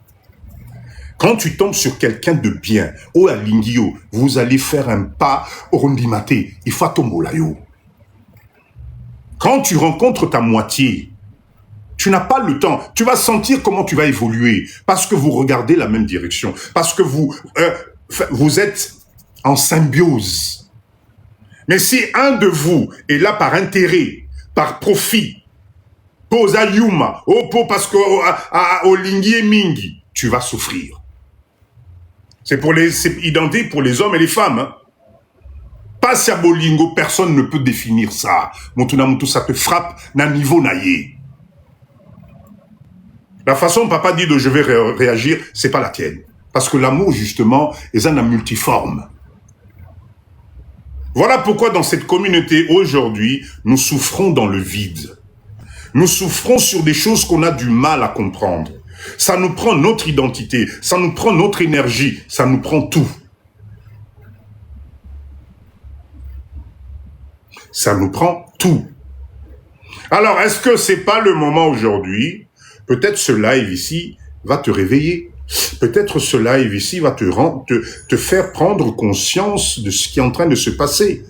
Quand tu tombes sur quelqu'un de bien, au Alingio, vous allez faire un pas au Rondimate, il faut tomber là. Quand tu rencontres ta moitié, tu n'as pas le temps. Tu vas sentir comment tu vas évoluer parce que vous regardez la même direction, parce que vous êtes en symbiose. Mais si un de vous est là par intérêt, par profit, pose à Yuma, parce qu'au Lingi Mingi, tu vas souffrir. C'est identique pour les hommes et les femmes. Hein. Pas si à Bolingo, personne ne peut définir ça. Montunamutu, ça te frappe d'un niveau naïe. La façon papa dit de je vais réagir, c'est pas la tienne. Parce que l'amour, justement, est un multiforme. Voilà pourquoi dans cette communauté, aujourd'hui, nous souffrons dans le vide. Nous souffrons sur des choses qu'on a du mal à comprendre. Ça nous prend notre identité, ça nous prend notre énergie, ça nous prend tout. Ça nous prend tout. Alors, est-ce que c'est pas le moment aujourd'hui? Peut-être ce live ici va te réveiller. Peut-être ce live ici va te faire prendre conscience de ce qui est en train de se passer.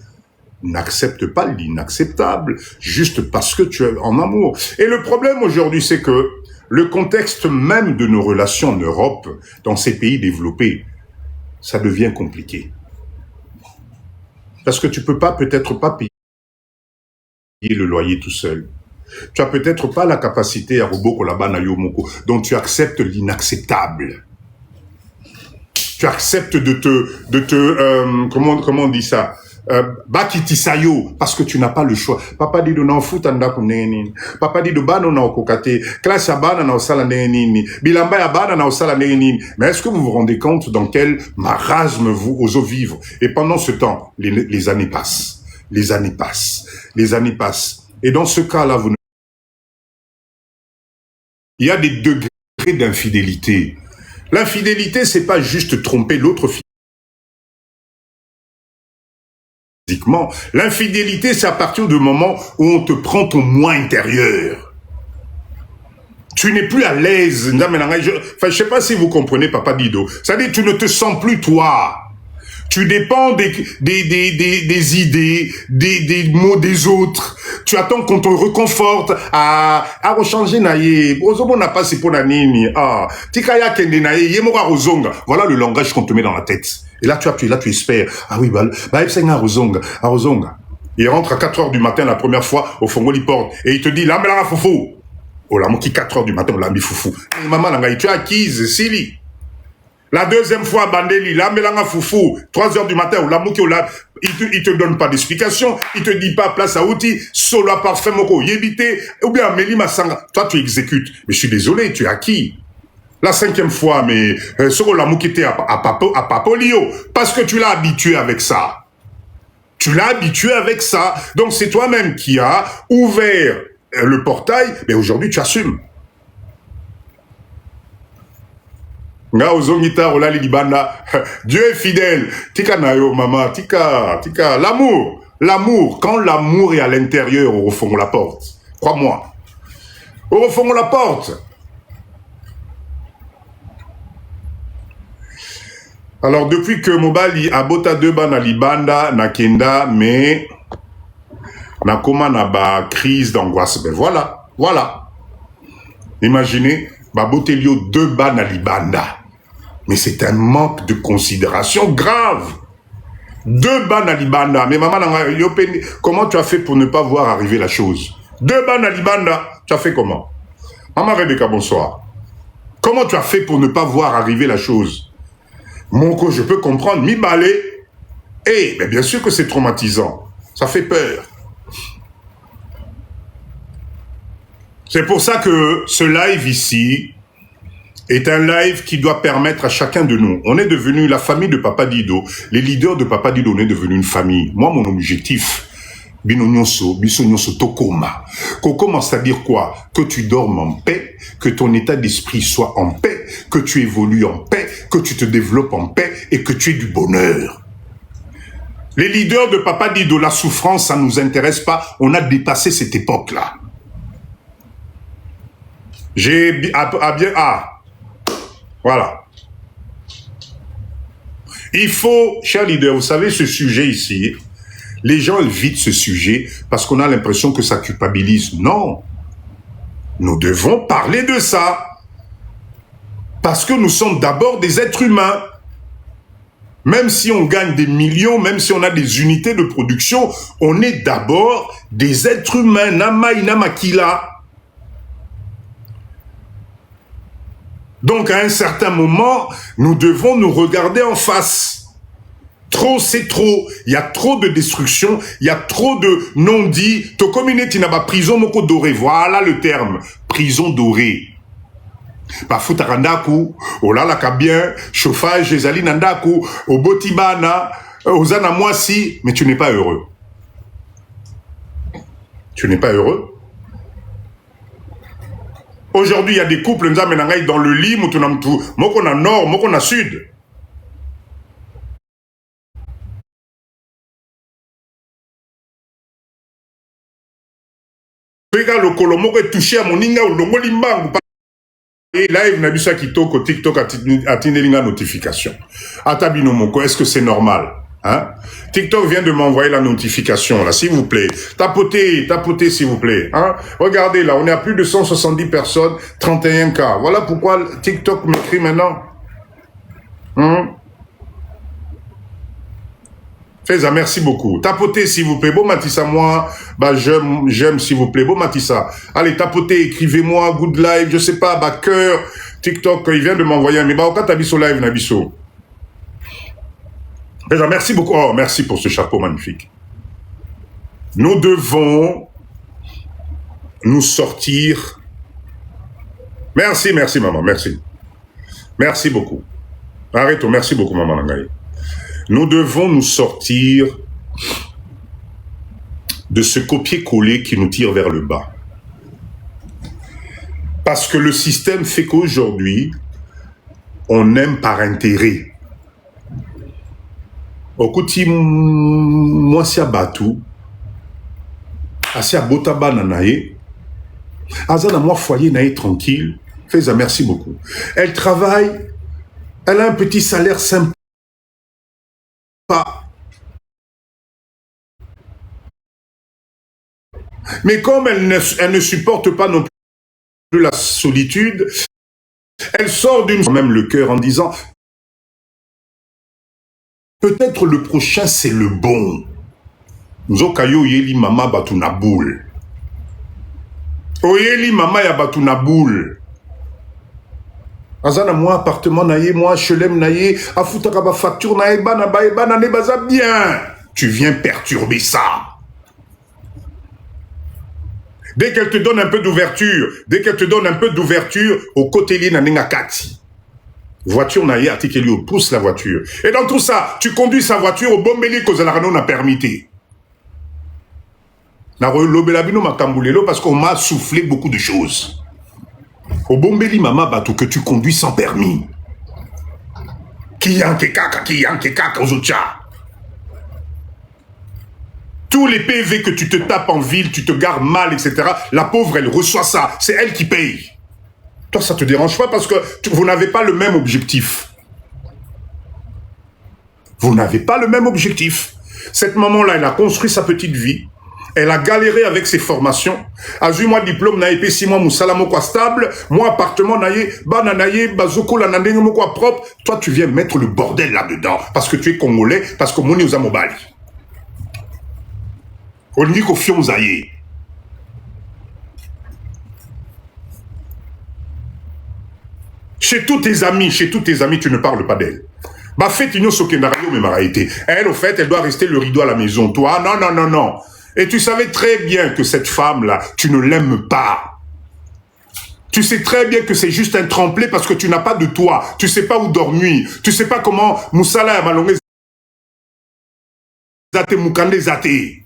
N'accepte pas l'inacceptable, juste parce que tu es en amour. Et le problème aujourd'hui, c'est que le contexte même de nos relations en Europe, dans ces pays développés, ça devient compliqué. Parce que tu peux pas, peut-être pas payer le loyer tout seul. Tu as peut-être pas la capacité à roboko la bana yomoko, donc tu acceptes l'inacceptable. Tu acceptes comment on dit ça? Bakitisayo, parce que tu n'as pas le choix. Papa dit de n'en foutre anda kuneni. Papa dit de bano na okokate. Classe à bana na osala neni. Bilamba ya bana na osala neni. Mais est-ce que vous vous rendez compte dans quel marasme vous osez vivre? Et pendant ce temps, les années passent. Les années passent. Les années passent. Et dans ce cas-là, il y a des degrés d'infidélité. L'infidélité, c'est pas juste tromper l'autre physiquement. L'infidélité, c'est à partir du moment où on te prend ton moi intérieur. Tu n'es plus à l'aise. Je sais pas si vous comprenez, Papa Dido. C'est-à-dire, tu ne te sens plus toi. Tu dépends des idées, des mots des autres. Tu attends qu'on te reconforte à rechanger naïe. Ozobo n'a pas c'est pour la nini. Ah, tikaya kende naïe, yemora rozonga. Voilà le langage qu'on te met dans la tête. Et là, tu espères. Ah oui, bah, rozonga. Il rentre à 4 heures du matin la première fois au Fongoli Porte. Et il te dit, là, mais là, foufou. Oh, là, qui 4 heures du matin, on l'a mis foufou. Et maman, là, tu as acquise, Sili. La deuxième fois, Bandeli, là, melanga foufou, 3 heures du matin, il te donne pas d'explication, il te dit pas place à outils, solo parfait moko, yébité, ou bien Meli Masanga. Toi, tu exécutes. Mais je suis désolé, tu es acquis. La 5e fois, mais, solo la moukité à Papolio, parce que tu l'as habitué avec ça. Tu l'as habitué avec ça. Donc, c'est toi-même qui as ouvert le portail, mais aujourd'hui, tu assumes. Dieu est fidèle. Tika nayo mama, tika. L'amour. Quand l'amour est à l'intérieur, au fond la porte. Crois-moi. Au fond la porte. Alors depuis que Mobali a bota deba na libanda na kenda, mais na koma na ba crise d'angoisse. Ben voilà. Imaginez, ba botelio deba na libanda. Mais c'est un manque de considération grave. 2 bannes à Libanda. Mais maman, comment tu as fait pour ne pas voir arriver la chose? 2 bannes à Libanda. Tu as fait comment? Maman Rebecca, bonsoir. Comment tu as fait pour ne pas voir arriver la chose? Mon je peux comprendre. Mi balé. Mais bien sûr que c'est traumatisant. Ça fait peur. C'est pour ça que ce live ici est un live qui doit permettre à chacun de nous. On est devenu la famille de Papa Dido. Les leaders de Papa Dido, on est devenu une famille. Moi, mon objectif, Binonyonso, Bisonyonso Tokoma. Kokoma, c'est-à-dire quoi? Que tu dormes en paix, que ton état d'esprit soit en paix, que tu évolues en paix, que tu te développes en paix et que tu aies du bonheur. Les leaders de Papa Dido, la souffrance, ça ne nous intéresse pas. On a dépassé cette époque-là. Voilà. Il faut, chers leaders, vous savez, ce sujet ici, les gens évitent ce sujet parce qu'on a l'impression que ça culpabilise. Non. Nous devons parler de ça. Parce que nous sommes d'abord des êtres humains. Même si on gagne des millions, même si on a des unités de production, on est d'abord des êtres humains. Nama inamakila. Donc, à un certain moment, nous devons nous regarder en face. Trop, c'est trop. Il y a trop de destruction. Il y a trop de non-dits. Tokomine tinaba prison moko doré. Voilà le terme. Prison dorée. Bafuta randaku. Olala kabien. Chauffage. Ezali nandaku. Obotibana. Osana moi si, mais tu n'es pas heureux. Tu n'es pas heureux. Aujourd'hui, il y a des couples dans le lit, moko na nord, moko na sud. Regarde le colomo est touché à mon inga ou longo limbangu. Et live n'a bisa kitoko TikTok a tinelinga notification. Atabino moko, est-ce que c'est normal? Hein? TikTok vient de m'envoyer la notification, là, s'il vous plaît. Tapotez, s'il vous plaît. Hein? Regardez, là, on est à plus de 170 personnes, 31 cas. Voilà pourquoi TikTok m'écrit maintenant. Faiza, merci beaucoup. Tapotez, s'il vous plaît. Bon, Matissa, moi, bah, j'aime, s'il vous plaît. Bon, Matissa. Allez, tapotez, écrivez-moi, good live, je sais pas, bah, cœur, TikTok, il vient de m'envoyer un, mais bah, au cas, t'abisso live, Nabisso. Faiza, merci beaucoup. Oh, merci pour ce chapeau magnifique. Nous devons nous sortir. Merci, maman, merci. Merci beaucoup. Arrête, merci beaucoup, maman Nangaï. Nous devons nous sortir de ce copier-coller qui nous tire vers le bas. Parce que le système fait qu'aujourd'hui, on aime par intérêt. Okuti moi si abatu, asi abotaba nanaye, azana moi foyer naye tranquille, fais-ça, merci beaucoup. Elle travaille, elle a un petit salaire sympa. Mais comme elle ne supporte pas non plus la solitude, elle sort d'une même le cœur en disant peut-être le prochain c'est le bon. Nzokayo yeli mama batuna boule. Oyeli mama ya batuna boule. Azana moi appartement naye, moi chelem naye, afutaka ba facture naye bana ne baza bien. Tu viens perturber ça. Dès qu'elle te donne un peu d'ouverture, au côté li na ninga kati. Voiture naye atikeli au pousse la voiture. Et dans tout ça, tu conduis sa voiture au bombeli kozalarano na permité. Na lobelabino makambulelo parce qu'on m'a soufflé beaucoup de choses. Au bombeli mama batou que tu conduis sans permis. Qui yanke kaka ozocha. Tous les PV que tu te tapes en ville, tu te gares mal, etc. La pauvre, elle reçoit ça. C'est elle qui paye. Toi, ça te dérange pas parce que vous n'avez pas le même objectif. Vous n'avez pas le même objectif. Cette maman-là, elle a construit sa petite vie. Elle a galéré avec ses formations. Azui moi diplôme na épé 6 mois moussala moko stable, moi appartement naye, bananaye, bazoko la nandenge moko propre. Toi, tu viens mettre le bordel là-dedans parce que tu es congolais, parce que moni oza mobali. Olingi fion zaye. Chez tous tes amis, tu ne parles pas d'elle. Bah, fête igno sokendario me maraïté. Elle, au fait, elle doit rester le rideau à la maison. Toi, non. Et tu savais très bien que cette femme-là, tu ne l'aimes pas. Tu sais très bien que c'est juste un tremplé parce que tu n'as pas de toit. Tu sais pas où dormir. Tu sais pas comment Moussala a malongé zate moukande zate.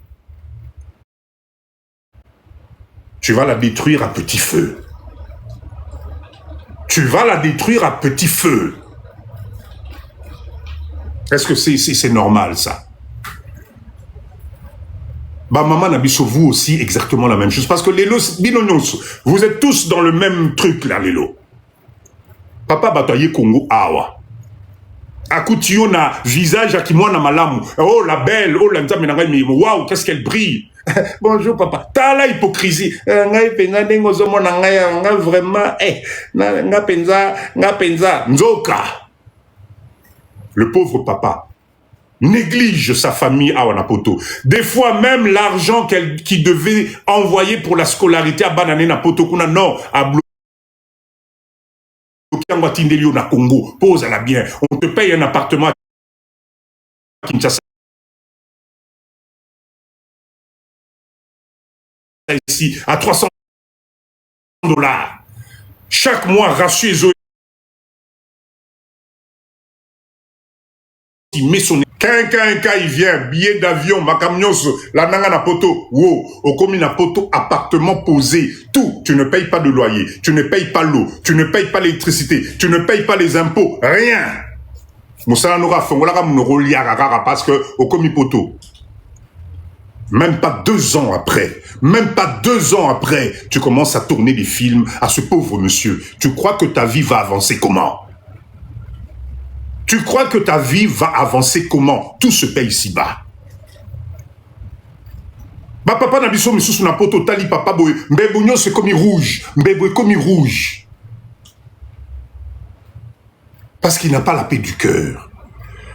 Tu vas la détruire à petit feu. Tu vas la détruire à petit feu. Est-ce que c'est normal, ça? Bah, maman Nabiso, vous aussi, exactement la même chose. Parce que Lélo, vous êtes tous dans le même truc, là, Lélo. Papa bataille Congo, awa. Akutio na visage à qui moi na malamu. Oh, la belle, oh, la nzame na ngai, waouh, qu'est-ce qu'elle brille. Bonjour, papa. T'as la hypocrisie. Ngai penza dengo zomo na ngai, vraiment, nga penza, nzoka. Le pauvre papa néglige sa famille à Wanapoto. Des fois, même l'argent qu'il devait envoyer pour la scolarité à Banané Napoto, non, à bloquer na Congo. Pose-la bien. On te paye un appartement à Kinshasa. Ici, à $300. Chaque mois, Rassu et Zoé, il met son Quand il vient, billet d'avion, ma camion, la nanga na poto, wow, au commis na poto, appartement posé, tout. Tu ne payes pas de loyer, tu ne payes pas l'eau, tu ne payes pas l'électricité, tu ne payes pas les impôts, rien. Moussala Noura Fongolara Mnorolia Rara parce que au commis poto. Même pas 2 ans après, tu commences à tourner des films à ce pauvre monsieur. Tu crois que ta vie va avancer comment? Tu crois que ta vie va avancer comment? Tout se paye ici-bas. Bah papa na biso misusu na poto tali papa boy mbebonyo c'est comme rouge, mbebo comme rouge. Parce qu'il n'a pas la paix du cœur.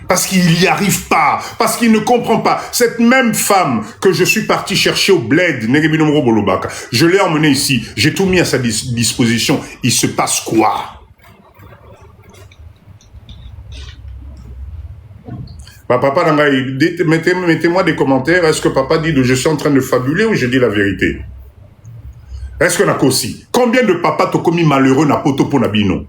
Parce qu'il n'y arrive pas, parce qu'il ne comprend pas. Cette même femme que je suis parti chercher au bled, je l'ai emmenée ici, j'ai tout mis à sa disposition. Il se passe quoi? Bah, papa, mettez-moi des commentaires. Est-ce que papa dit que je suis en train de fabuler ou je dis la vérité? Est-ce qu'on a qu'aussi? Combien de papas t'ont commis malheureux na poto pour nabino?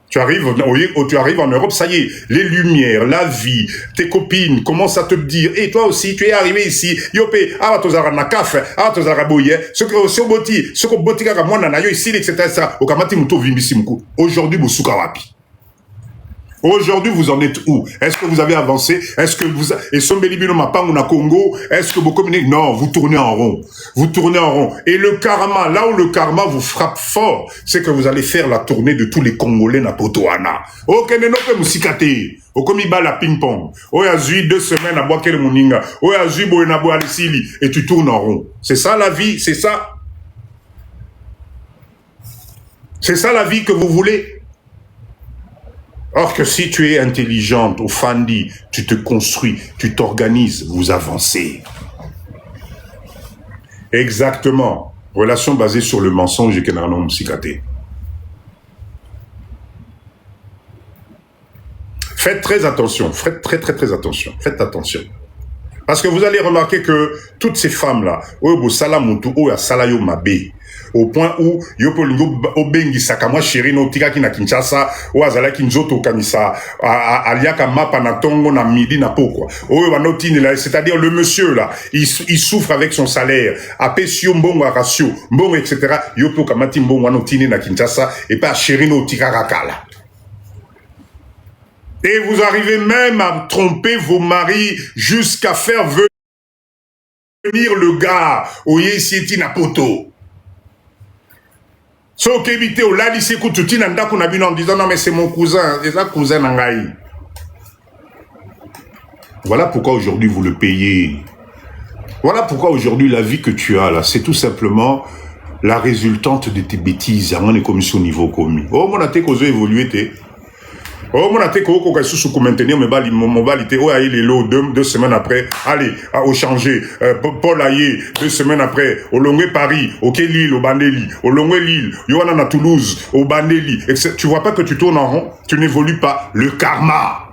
Tu arrives en Europe, ça y est, les lumières, la vie, tes copines commencent à te dire, et toi aussi, tu es arrivé ici, yopé, ah, tozara na kafe, ah, tozara boye, ce que boti kaka mwana na yo ici, etc. Okamati muto vimbisi muku. Aujourd'hui, vous wapi. Aujourd'hui, vous en êtes où? Est-ce que vous avez avancé? Est-ce que vous... Et Sombelibino Mapangu na Congo, est-ce que vous communiquez? Non, vous tournez en rond. Vous tournez en rond. Et le karma, là où le karma vous frappe fort, c'est que vous allez faire la tournée de tous les Congolais na Potoana. Ok, ne nope musikate. Okomiba la ping-pong. Oyazui 2 semaines à Boakele Moninga. Oyazui Boenabo Alisili. Et tu tournes en rond. C'est ça la vie, c'est ça. C'est ça la vie que vous voulez. Or que si tu es intelligente, au fandi, tu te construis, tu t'organises, vous avancez. Exactement. Relation basée sur le mensonge et Kenarnon Msikate. Faites très attention, faites très attention, faites attention. Parce que vous allez remarquer que toutes ces femmes-là, au point où Yopolingo Obengi Sakamwa Chéri no Tika na Kinshasa, ou Azala Kinzoto Kanisa, Aliaka Mapa na Tongo na Midi na Pokwa. C'est-à-dire le monsieur là, il souffre avec son salaire. Apesio Mbongo Ratio, Mbongo, etc. Yopo Kamati Mbongo Anotine na Kinshasa, et pas Chéri no Tika Rakala. Et vous arrivez même à tromper vos maris jusqu'à faire venir le gars au Yesieti Napoto. So kebite au lali se kututi nanda kuna bino en disant non mais c'est mon cousin, c'est ça cousin nangai. Voilà pourquoi aujourd'hui vous le payez. Voilà pourquoi aujourd'hui la vie que tu as là, c'est tout simplement la résultante de tes bêtises. On est comme sur niveau commis. Oh mon até kozo évolué te. Oh, mon até ko sous maintenir mes balité. Oh, aïe, les lots 2 semaines après. Allez, au changer. Paul Aïe, 2 semaines après. Au Longué Paris, au Lille, au Bandeli. Au Longué Lille, Yohanna à Toulouse, au Bandeli. Tu vois pas que tu tournes en rond? Tu n'évolues pas. Le karma.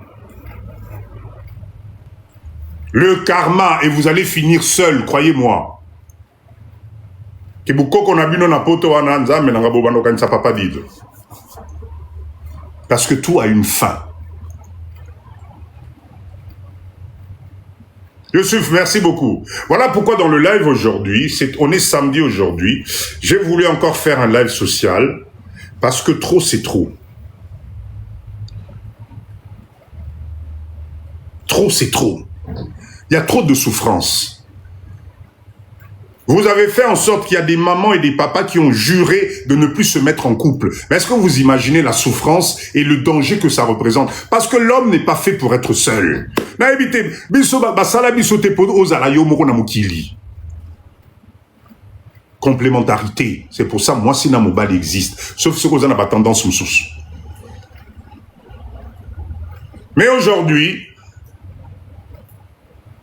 Le karma. Et vous allez finir seul, croyez-moi. Kibouko qu'on a bu non poto ananza, mais n'anga bobano kanisa papa dit. Parce que tout a une fin. Youssef, merci beaucoup. Voilà pourquoi dans le live aujourd'hui, on est samedi aujourd'hui, j'ai voulu encore faire un live social, parce que trop c'est trop. Trop c'est trop. Il y a trop de souffrance. Vous avez fait en sorte qu'il y a des mamans et des papas qui ont juré de ne plus se mettre en couple. Mais est-ce que vous imaginez la souffrance et le danger que ça représente? Parce que l'homme n'est pas fait pour être seul. Complémentarité. C'est pour ça, moi, si Namobal existe. Sauf ce qu'on a pas tendance sous. Mais aujourd'hui,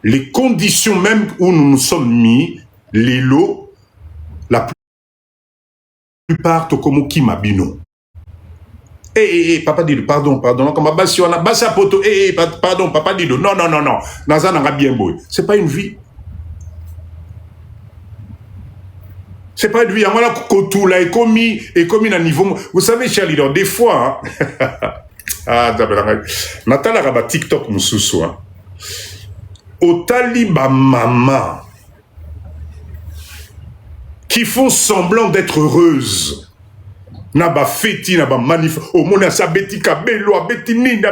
les conditions même où nous nous sommes mis, les lots, la plupart, Tokomo Kimabino. Papa dit, pardon, comme Bassia Poto, pardon, papa dit, non, Naza n'a bien beau. C'est pas une vie. C'est pas une vie. Voilà, Kotoula est commis à niveau. Vous savez, cher leader, des fois, hein, Ah, d'abord, Natala Raba TikTok Moussousou. Otali ba maman qui font semblant d'être heureuses. Na ba feti, na ba manif, au mona sa beti kabelo, a beti nina,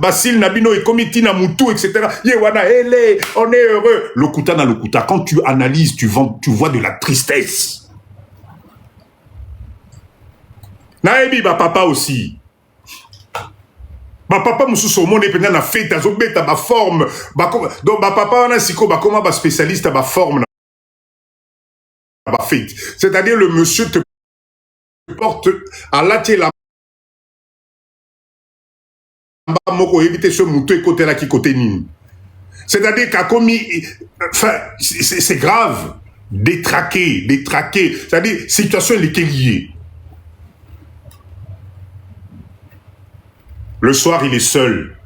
basil na bino et komiti na mutu, etc. Yewana, hele, on est heureux. Lokuta na lokuta, quand tu analyses, tu vois de la tristesse. Naebi ba papa aussi. Ba papa mususu monde pena na fete azobeta ba forme, donc ba papa na siko ba comment ba spécialiste ba forme na ba fete. C'est-à-dire le monsieur te porte à la la moko éviter ce mouton côté là qui côté nini. C'est-à-dire qu'a commis, enfin c'est grave, détraqué, c'est-à-dire situation elle était liée. Le soir il est seul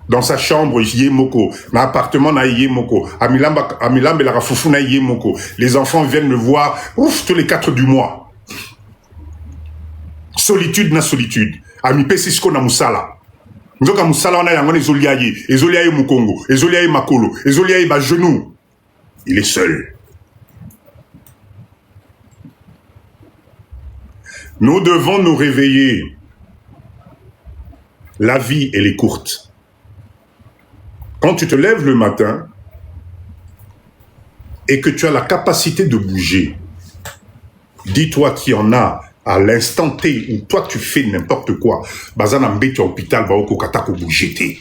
dans sa chambre yemoko, dans l'appartement na yemoko, amilambe la rafoufou na yemoko. Les enfants viennent le voir, ouf, tous les 4 du mois. Solitude na solitude. Ami pesisko na musala. Nzoka musala wana yango ezoliaye mukongo, ezoliaye makolo, ezoliaye ba genou. Il est seul. Nous devons nous réveiller. La vie, elle est courte. Quand tu te lèves le matin et que tu as la capacité de bouger, dis-toi qu'il y en a à l'instant T où toi tu fais n'importe quoi, bazana mbeti hôpital ba oko katako bouger.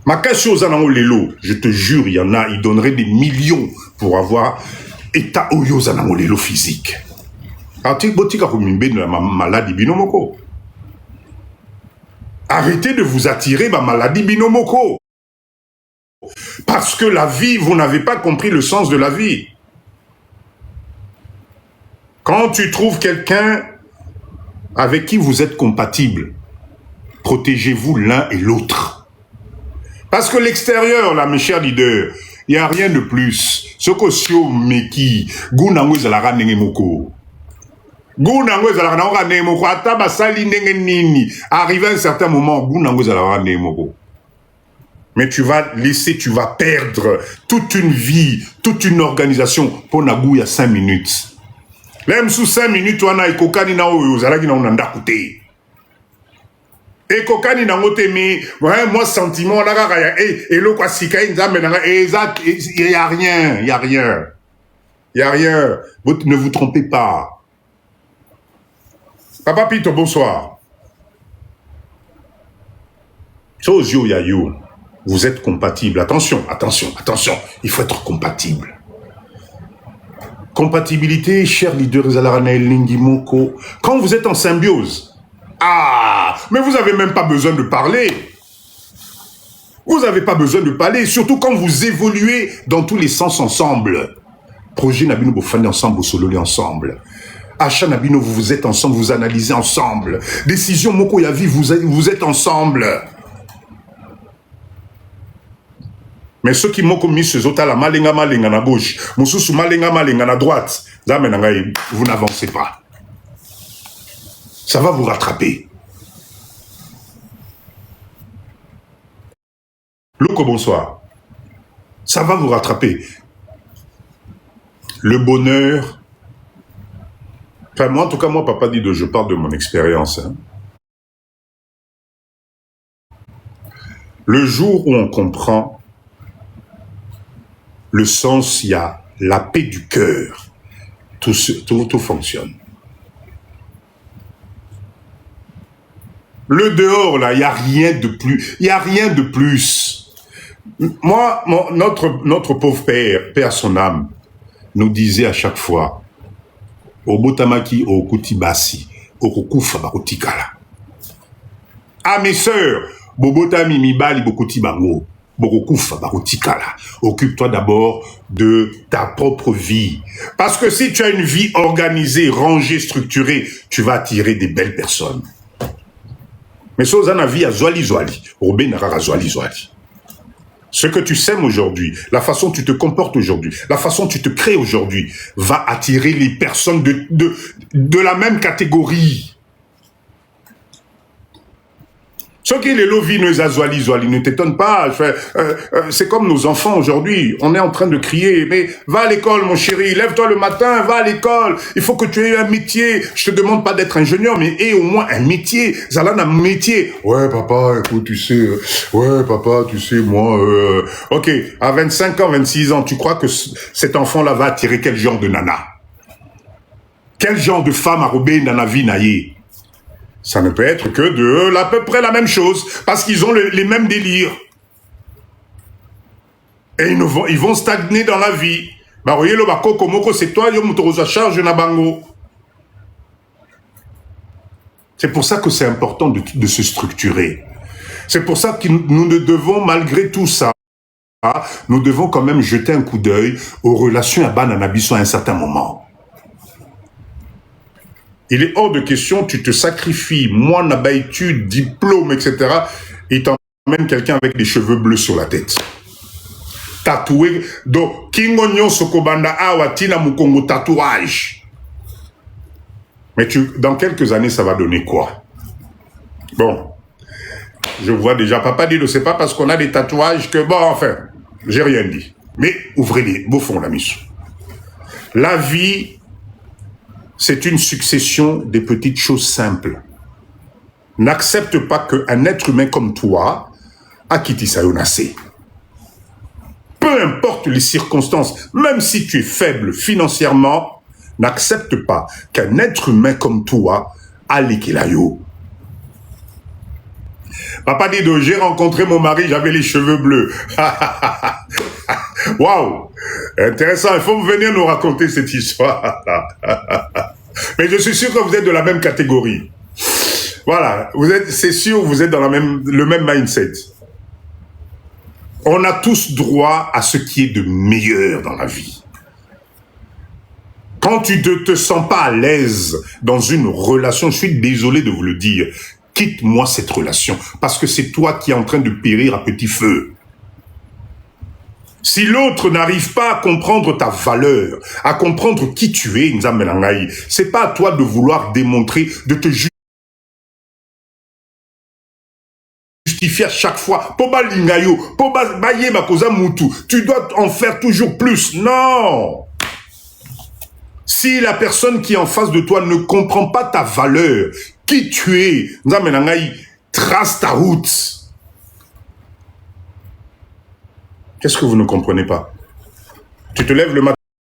Makashi ozana lelo, je te jure, il y en a, ils donneraient des millions pour avoir état oyo zana lelo physique. Ati botika ko mimbe na maladie binomoko. Arrêtez de vous attirer ma maladie binomoko. Parce que la vie, vous n'avez pas compris le sens de la vie. Quand tu trouves quelqu'un avec qui vous êtes compatible, protégez-vous l'un et l'autre. Parce que l'extérieur, là, mes chers leaders, il n'y a rien de plus. Ce que sio meki, gounango zalara nengemoko. Gounango zalara nengemoko, ataba sali nengenini. Arrivé à un certain moment, gounango zalara nengemoko. Mais tu vas perdre toute une vie, toute une organisation pour Nagou il y a 5 minutes. Même sous 5 minutes, on a ekokani na oyo zalaki na onanda koute. Ekokani na ngote mais moi sentiment na kaka ya elo kwa sika nzambe na exact, il y a rien. Ne vous trompez pas. Papa Pito, bonsoir. Sozio yayo. Vous êtes compatibles. Attention. Il faut être compatible. Compatibilité, cher leader Zalaranael Lingimoko. Quand vous êtes en symbiose. Ah, mais vous n'avez même pas besoin de parler. Vous n'avez pas besoin de parler, surtout quand vous évoluez dans tous les sens ensemble. Projet Nabino Bofane ensemble, Bossololi ensemble. Achat Nabino, vous êtes ensemble, vous analysez ensemble. Décision Moko Yavi, vous êtes ensemble. Mais ceux qui m'ont commis ce zota la malinga na gauche, mususu malinga na droite, vous n'avancez pas. Ça va vous rattraper. Loko, bonsoir. Ça va vous rattraper. Le bonheur. Enfin, moi, en tout cas, moi, Papa Dido, je parle de mon expérience. Hein. Le jour où on comprend le sens, il y a la paix du cœur. Tout fonctionne. Le dehors, là, il n'y a rien de plus. Il n'y a rien de plus. Moi, notre pauvre père, paix à son âme, nous disait à chaque fois, Obotamaki okutibasi, okukufa bakutikala. Ah, mes sœurs, Bobotami mibali bokutibango. Occupe-toi d'abord de ta propre vie. Parce que si tu as une vie organisée, rangée, structurée, tu vas attirer des belles personnes. Mais si tu as une vie à zoali. Ce que tu sèmes aujourd'hui, la façon dont tu te comportes aujourd'hui, la façon dont tu te crées aujourd'hui, va attirer les personnes de la même catégorie. Ce qui est les lovis, ne t'étonne pas. C'est comme nos enfants aujourd'hui. On est en train de crier, mais va à l'école, mon chéri, lève-toi le matin, va à l'école. Il faut que tu aies un métier. Je te demande pas d'être ingénieur, mais aie au moins un métier. Zala un métier. Ouais, papa, écoute, tu sais, moi, ok, à 25 ans, 26 ans, tu crois que cet enfant-là va attirer quel genre de nana? Quel genre de femme arrobée dans la vie naïe? Ça ne peut être que de à peu près la même chose, parce qu'ils ont les mêmes délires. Et ils vont stagner dans la vie. Bah, voyez, le bako, komoko, c'est toi, yo mutorosa charge na bango. C'est pour ça que c'est important de se structurer. C'est pour ça que nous ne devons, malgré tout ça, nous devons quand même jeter un coup d'œil aux relations à Bananabiso à un certain moment. Il est hors de question, tu te sacrifies, moi, études, diplôme, etc. Et t'emmènes quelqu'un avec des cheveux bleus sur la tête. Tatoué, donc, Kingonyo Sokobanda Awatina Mukongo tatouage. Mais dans quelques années, ça va donner quoi? Bon, je vois déjà, papa dit, c'est pas parce qu'on a des tatouages que, bon, enfin, j'ai rien dit. Mais ouvrez-les, beau fond, la mission. La vie, c'est une succession des petites choses simples. N'accepte pas qu'un être humain comme toi a quitté Sayonase. Peu importe les circonstances, même si tu es faible financièrement, n'accepte pas qu'un être humain comme toi a l'équilayo. Papa dit, j'ai rencontré mon mari, j'avais les cheveux bleus. Waouh! Intéressant, il faut venir nous raconter cette histoire. Mais je suis sûr que vous êtes de la même catégorie. Voilà, c'est sûr, vous êtes dans le même mindset. On a tous droit à ce qui est de meilleur dans la vie. Quand tu ne te sens pas à l'aise dans une relation, je suis désolé de vous le dire, quitte-moi cette relation, parce que c'est toi qui es en train de périr à petit feu. Si l'autre n'arrive pas à comprendre ta valeur, à comprendre qui tu es, c'est pas à toi de vouloir démontrer, de te justifier à chaque fois. Tu dois en faire toujours plus. Non! Si la personne qui est en face de toi ne comprend pas ta valeur, qui tu es, trace ta route. Qu'est-ce que vous ne comprenez pas? Tu te lèves le matin.